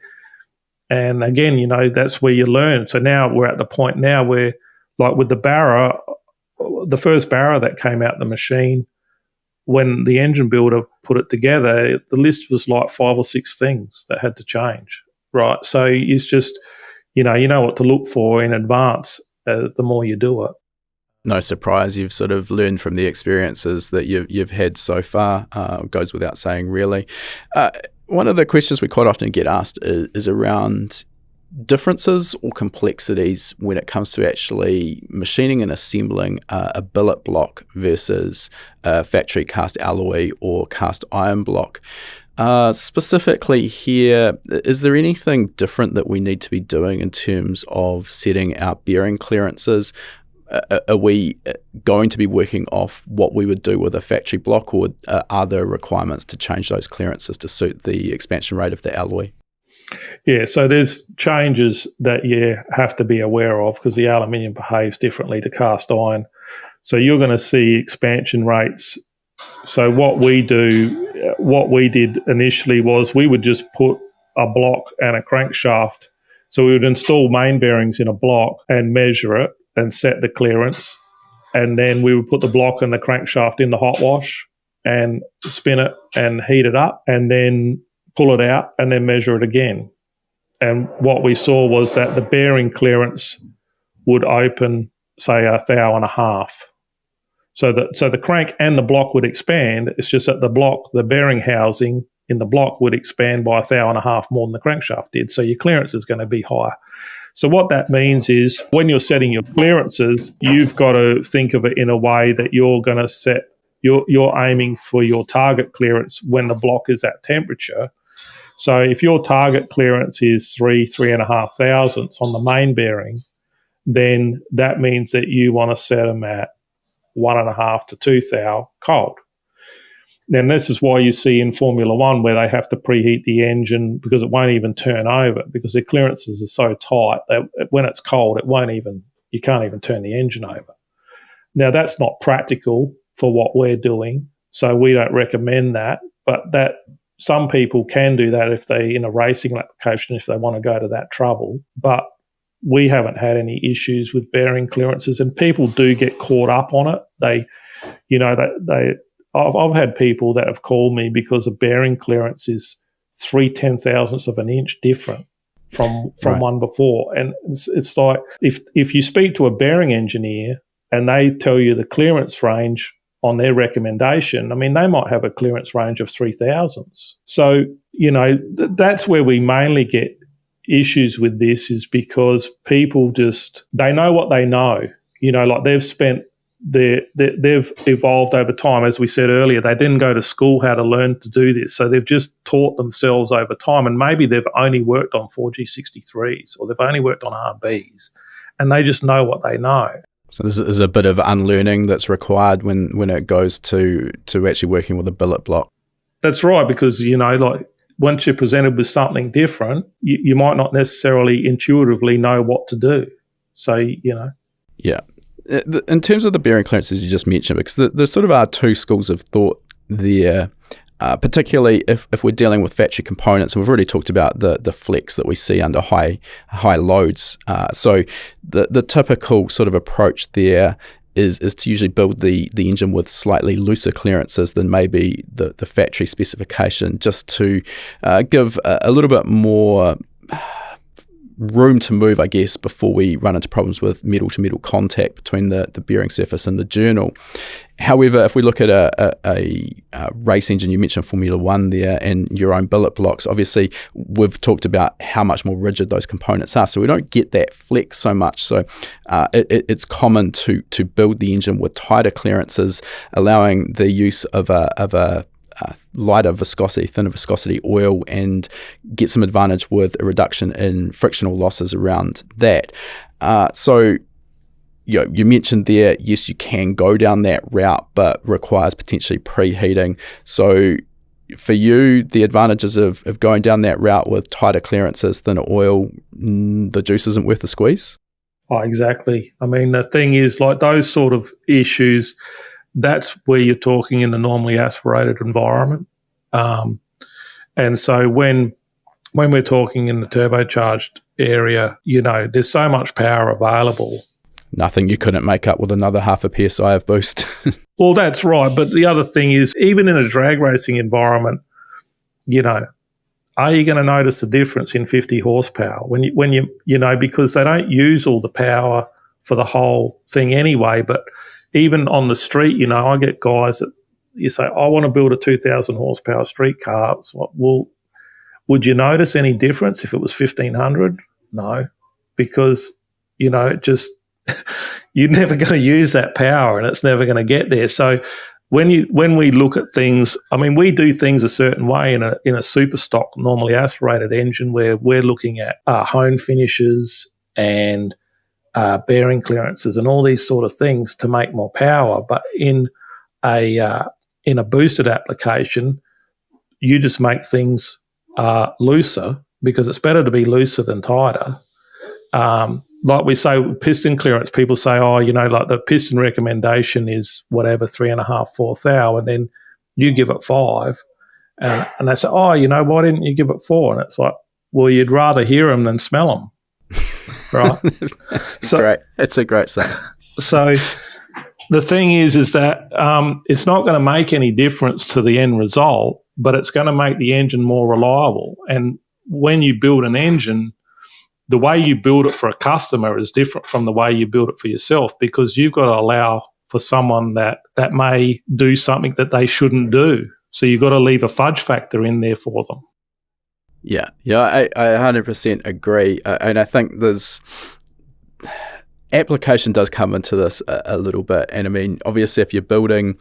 And again, that's where you learn. So now we're at the point now where, like with the Barra, the first Barra that came out the machine, when the engine builder put it together, the list was like 5 or 6 things that had to change, right? So it's just, you know what to look for in advance the more you do it. No surprise, you've sort of learned from the experiences that you've had so far. Goes without saying, really. One of the questions we quite often get asked is around differences or complexities when it comes to actually machining and assembling a billet block versus a factory cast alloy or cast iron block. Specifically here, is there anything different that we need to be doing in terms of setting our bearing clearances? Are we going to be working off what we would do with a factory block, or are there requirements to change those clearances to suit the expansion rate of the alloy? Yeah, so there's changes that you have to be aware of because the aluminium behaves differently to cast iron. So you're going to see expansion rates. So what we did initially was we would just put a block and a crankshaft. So we would install main bearings in a block and measure it and set the clearance. And then we would put the block and the crankshaft in the hot wash and spin it and heat it up, and then pull it out, and then measure it again. And what we saw was that the bearing clearance would open, say, 1.5 thou. So the crank and the block would expand. It's just that the bearing housing in the block would expand by 1.5 thou more than the crankshaft did. So your clearance is going to be higher. So what that means is when you're setting your clearances, you've got to think of it in a way that you're going to set, you're aiming for your target clearance when the block is at temperature. So if your target clearance is 3.5 thousandths on the main bearing, then that means that you want to set them at 1.5 to 2 thou cold. Then this is why you see in Formula One where they have to preheat the engine because it won't even turn over because their clearances are so tight that when it's cold, you can't even turn the engine over. Now that's not practical for what we're doing, so we don't recommend that. But that some people can do that if they in a racing application if they want to go to that trouble. But we haven't had any issues with bearing clearances, and people do get caught up on it. I've had people that have called me because a bearing clearance is 3/10,000ths of an inch different from right. One before. And it's like if you speak to a bearing engineer and they tell you the clearance range on their recommendation, I mean, they might have a clearance range of 3/1000ths. So, that's where we mainly get issues with this is because people they know what they know. Like they've evolved over time. As we said earlier, they didn't go to school how to learn to do this. So they've just taught themselves over time. And maybe they've only worked on 4G63s or they've only worked on RBs and they just know what they know. So there's a bit of unlearning that's required when it goes to actually working with a billet block. That's right, because, once you're presented with something different, you might not necessarily intuitively know what to do. So, Yeah. In terms of the bearing clearances you just mentioned, because there sort of are two schools of thought there, particularly if we're dealing with factory components. And we've already talked about the flex that we see under high loads. So the typical sort of approach there is to usually build the engine with slightly looser clearances than maybe the factory specification, just to give a little bit more room to move, I guess, before we run into problems with metal-to-metal contact between the bearing surface and the journal. However, if we look at a race engine, you mentioned Formula One there, and your own billet blocks, obviously we've talked about how much more rigid those components are, so we don't get that flex so much. So it's common to build the engine with tighter clearances, allowing the use of a lighter viscosity, thinner viscosity oil, and get some advantage with a reduction in frictional losses around that. So you mentioned there, yes, you can go down that route, but requires potentially preheating. So for you, the advantages of going down that route with tighter clearances, thinner oil, the juice isn't worth the squeeze? Oh, exactly. I mean, the thing is, like those sort of issues, that's where you're talking in the normally aspirated environment. And so when we're talking in the turbocharged area, there's so much power available. Nothing you couldn't make up with another 0.5 PSI of boost. Well, that's right. But the other thing is, even in a drag racing environment, are you going to notice the difference in 50 horsepower when you because they don't use all the power for the whole thing anyway, but even on the street, I get guys that you say, I want to build a 2,000 horsepower street car. It's like, well, would you notice any difference if it was 1,500? No, because, it just, you're never going to use that power and it's never going to get there. So when we look at things, I mean, we do things a certain way in a super stock, normally aspirated engine where we're looking at hone finishes and bearing clearances and all these sort of things to make more power. But in a boosted application, you just make things looser because it's better to be looser than tighter. Like we say, piston clearance, people say, like the piston recommendation is whatever, 3.5, 4 thou, and then you give it 5. And they say, why didn't you give it 4? And it's like, well, you'd rather hear them than smell them. Right. Great. It's a great saying. So the thing is that it's not going to make any difference to the end result, but it's going to make the engine more reliable. And when you build an engine, the way you build it for a customer is different from the way you build it for yourself, because you've got to allow for someone that may do something that they shouldn't do. So you've got to leave a fudge factor in there for them. Yeah, I 100% agree. And I think there's application does come into this a little bit. And I mean, obviously, if you're building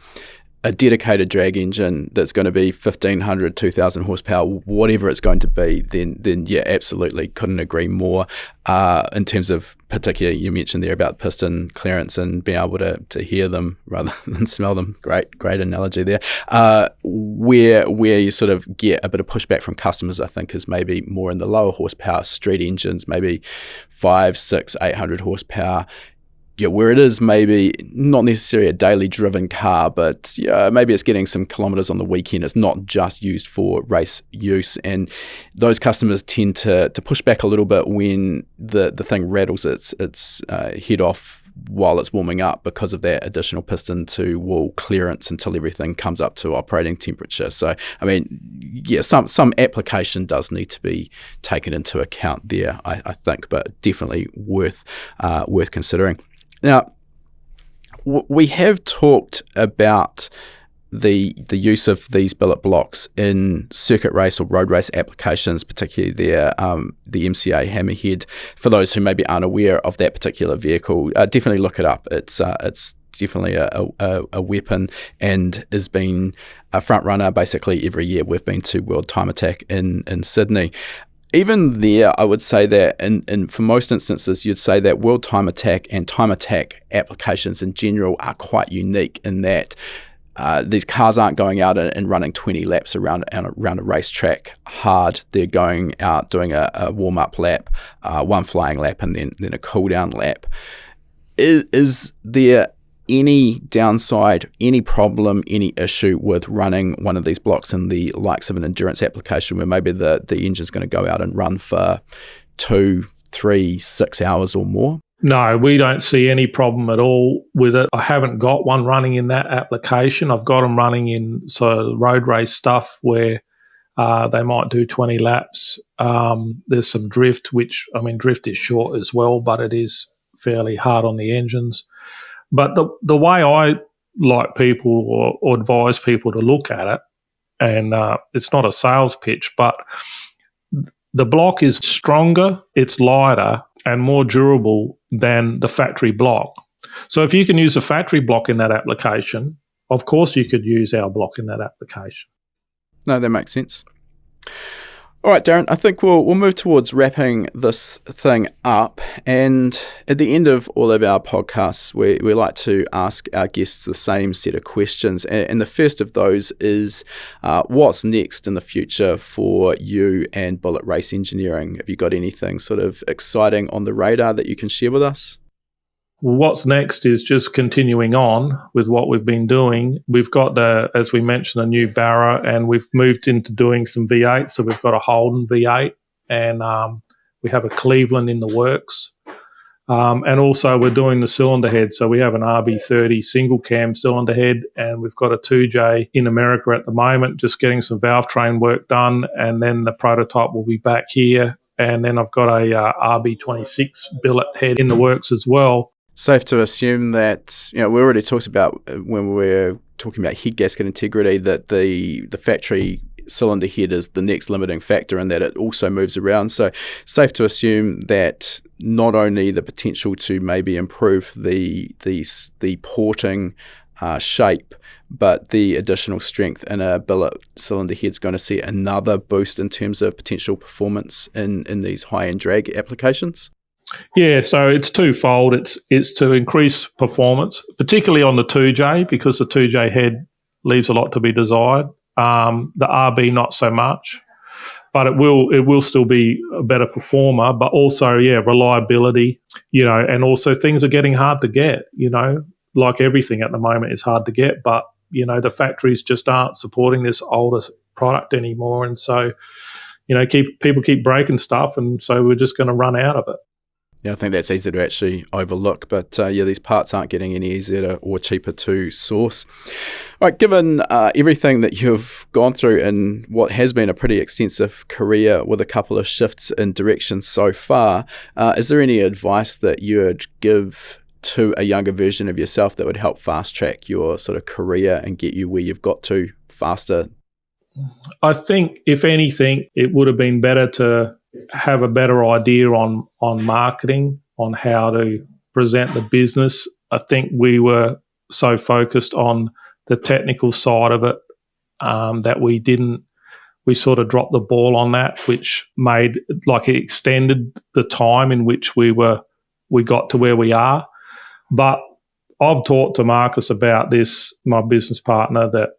a dedicated drag engine that's going to be 1,500, 2,000 horsepower, whatever it's going to be, then yeah, absolutely couldn't agree more. In terms of, particularly, you mentioned there about piston clearance and being able to hear them rather than smell them. Great analogy there. Where you sort of get a bit of pushback from customers, I think, is maybe more in the lower horsepower street engines, maybe 500, 600, 800 horsepower. Yeah, where it is maybe not necessarily a daily driven car, but maybe it's getting some kilometres on the weekend. It's not just used for race use, and those customers tend to push back a little bit when the thing rattles its head off while it's warming up because of that additional piston to wall clearance until everything comes up to operating temperature. So, I mean, yeah, some application does need to be taken into account there, I think, but definitely worth considering. Now, we have talked about the use of these billet blocks in circuit race or road race applications, particularly the MCA Hammerhead. For those who maybe aren't aware of that particular vehicle, definitely look it up. It's definitely a weapon and has been a front runner basically every year. We've been to World Time Attack in Sydney. Even there, I would say that in for most instances, you'd say that World Time Attack and Time Attack applications in general are quite unique in that these cars aren't going out and running 20 laps around a racetrack hard. They're going out doing a warm-up lap, one flying lap, and then a cool-down lap. Is there any downside, any problem, any issue with running one of these blocks in the likes of an endurance application where maybe the engine's going to go out and run for 2, 3, 6 hours or more? No, we don't see any problem at all with it. I haven't got one running in that application. I've got them running in road race stuff where they might do 20 laps. There's some drift, drift is short as well, but it is fairly hard on the engines. But the way I like people or advise people to look at it, and it's not a sales pitch, but the block is stronger, it's lighter, and more durable than the factory block. So if you can use a factory block in that application, of course you could use our block in that application. No, that makes sense. All right, Darren, I think we'll move towards wrapping this thing up. And at the end of all of our podcasts, we like to ask our guests the same set of questions. And the first of those is, what's next in the future for you and Billet Race Engineering? Have you got anything sort of exciting on the radar that you can share with us? What's next is just continuing on with what we've been doing. We've got, as we mentioned, a new Barra, and we've moved into doing some V8. So we've got a Holden V8, and we have a Cleveland in the works. And also we're doing the cylinder head. So we have an RB30 single cam cylinder head, and we've got a 2J in America at the moment, just getting some valve train work done. And then the prototype will be back here. And then I've got a RB26 billet head in the works as well. Safe to assume that, we already talked about when we were talking about head gasket integrity, that the factory cylinder head is the next limiting factor and that it also moves around. So safe to assume that not only the potential to maybe improve the porting shape, but the additional strength in a billet cylinder head is going to see another boost in terms of potential performance in these high-end drag applications. Yeah, so it's twofold. It's to increase performance, particularly on the 2J, because the 2J head leaves a lot to be desired. The RB not so much, but it will still be a better performer. But also, reliability. And also things are getting hard to get. Like everything at the moment is hard to get. But the factories just aren't supporting this older product anymore, and so people keep breaking stuff, and so we're just going to run out of it. Yeah, I think that's easy to actually overlook, but these parts aren't getting any easier or cheaper to source. All right, given everything that you've gone through in what has been a pretty extensive career with a couple of shifts in direction so far, is there any advice that you would give to a younger version of yourself that would help fast track your sort of career and get you where you've got to faster? I think, if anything, it would have been better to have a better idea on marketing, on how to present the business. I think we were so focused on the technical side of it that we sort of dropped the ball on that, which made, it extended the time in which we got to where we are. But I've talked to Marcus about this, my business partner, that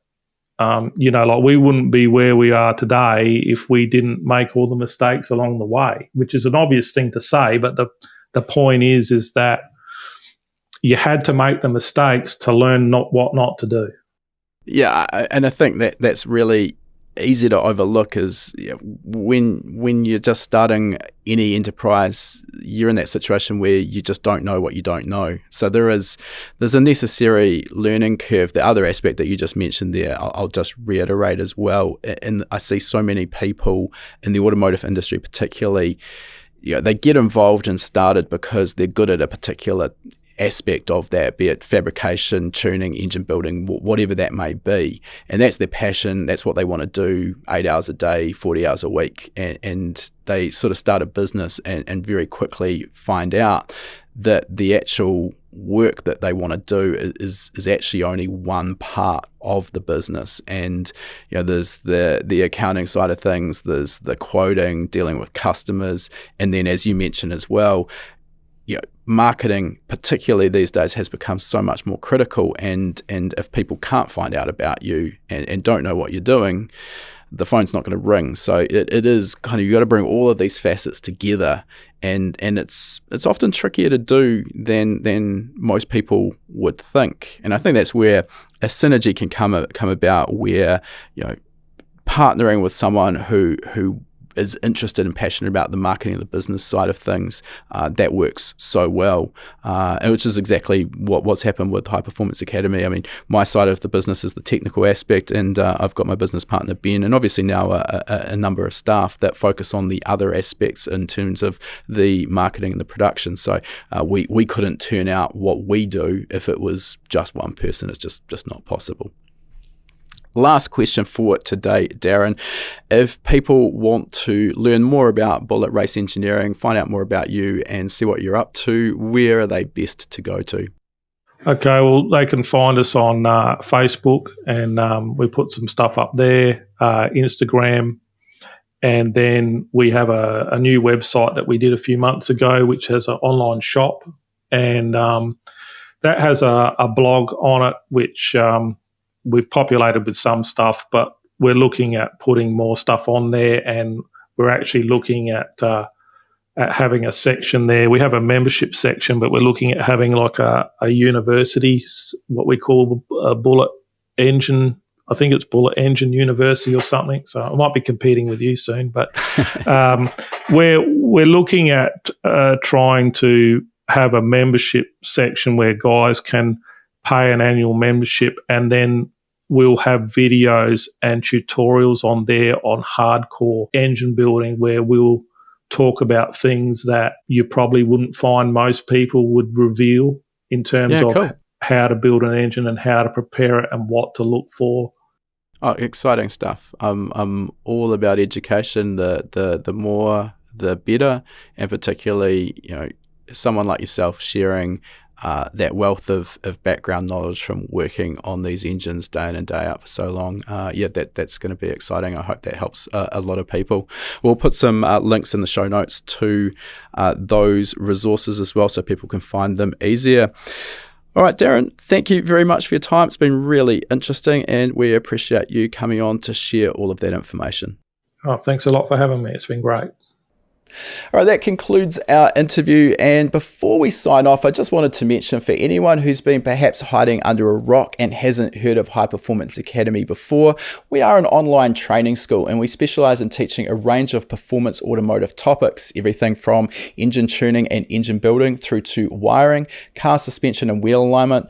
we wouldn't be where we are today if we didn't make all the mistakes along the way, which is an obvious thing to say. But the point is that you had to make the mistakes to learn what not to do. Yeah, and I think that's really easy to overlook is when you're just starting any enterprise, you're in that situation where you just don't know what you don't know. So there's a necessary learning curve. The other aspect that you just mentioned there, I'll just reiterate as well. And I see so many people in the automotive industry particularly, they get involved and started because they're good at a particular aspect of that, be it fabrication, tuning, engine building, whatever that may be. And that's their passion. That's what they want to do 8 hours a day, 40 hours a week. And they sort of start a business and very quickly find out that the actual work that they want to do is actually only one part of the business. And there's the accounting side of things, there's the quoting, dealing with customers, and then, as you mentioned as well, marketing, particularly these days, has become so much more critical. And if people can't find out about you and don't know what you're doing, the phone's not going to ring. So it is kind of, you got to bring all of these facets together, and it's often trickier to do than most people would think. And I think that's where a synergy can come about, where partnering with someone who is interested and passionate about the marketing and the business side of things, that works so well, and which is exactly what's happened with High Performance Academy. I mean, my side of the business is the technical aspect, and I've got my business partner Ben, and obviously now a number of staff that focus on the other aspects in terms of the marketing and the production. So we couldn't turn out what we do if it was just one person. It's just not possible. Last question for today, Darren. If people want to learn more about Billet Race Engineering, find out more about you and see what you're up to, where are they best to go to? Okay, well, they can find us on Facebook, and we put some stuff up there, Instagram, and then we have a new website that we did a few months ago, which has an online shop, and that has a blog on it, which we've populated with some stuff, but we're looking at putting more stuff on there, and we're actually looking at having a section there. We have a membership section, but we're looking at having like a university, what we call a Bullet Engine. I think it's Bullet Engine University or something. So I might be competing with you soon, but we're looking at trying to have a membership section where guys can pay an annual membership, and then we'll have videos and tutorials on there on hardcore engine building, where we'll talk about things that you probably wouldn't find most people would reveal in terms of how to build an engine and how to prepare it and what to look for. Oh, exciting stuff. I'm all about education. The more, the better, and particularly, someone like yourself sharing that wealth of background knowledge from working on these engines day in and day out for so long. That's going to be exciting. I hope that helps a lot of people. We'll put some links in the show notes to those resources as well, so people can find them easier. All right, Darren, thank you very much for your time. It's been really interesting, and we appreciate you coming on to share all of that information. Oh, thanks a lot for having me. It's been great. All right, that concludes our interview. And before we sign off, I just wanted to mention, for anyone who's been perhaps hiding under a rock and hasn't heard of High Performance Academy before, we are an online training school and we specialize in teaching a range of performance automotive topics, everything from engine tuning and engine building through to wiring, car suspension and wheel alignment,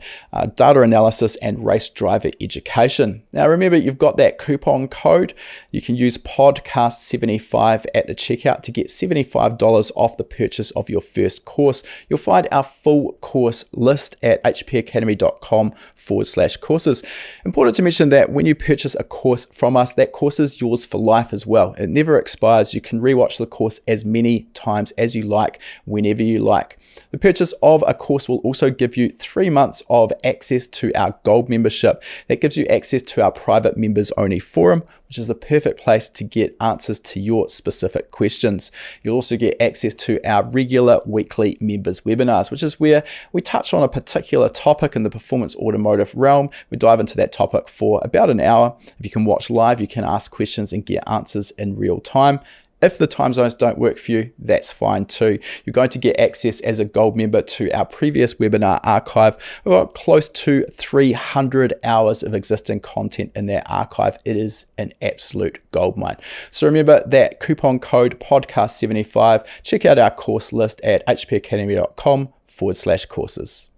data analysis, and race driver education. Now remember, you've got that coupon code. You can use podcast75 at the checkout to get $75 off the purchase of your first course. You'll find our full course list at hpacademy.com/courses. Important to mention that when you purchase a course from us, that course is yours for life as well. It never expires. You can rewatch the course as many times as you like, whenever you like. The purchase of a course will also give you 3 months of access to our Gold membership. That gives you access to our private members only forum, which is the perfect place to get answers to your specific questions. You'll also get access to our regular weekly members webinars, which is where we touch on a particular topic in the performance automotive realm. We dive into that topic for about an hour. If you can watch live, you can ask questions and get answers in real time. If the time zones don't work for you, that's fine too. You're going to get access as a Gold member to our previous webinar archive. We've got close to 300 hours of existing content in that archive. It is an absolute goldmine. So remember that coupon code podcast75. Check out our course list at hpacademy.com/courses.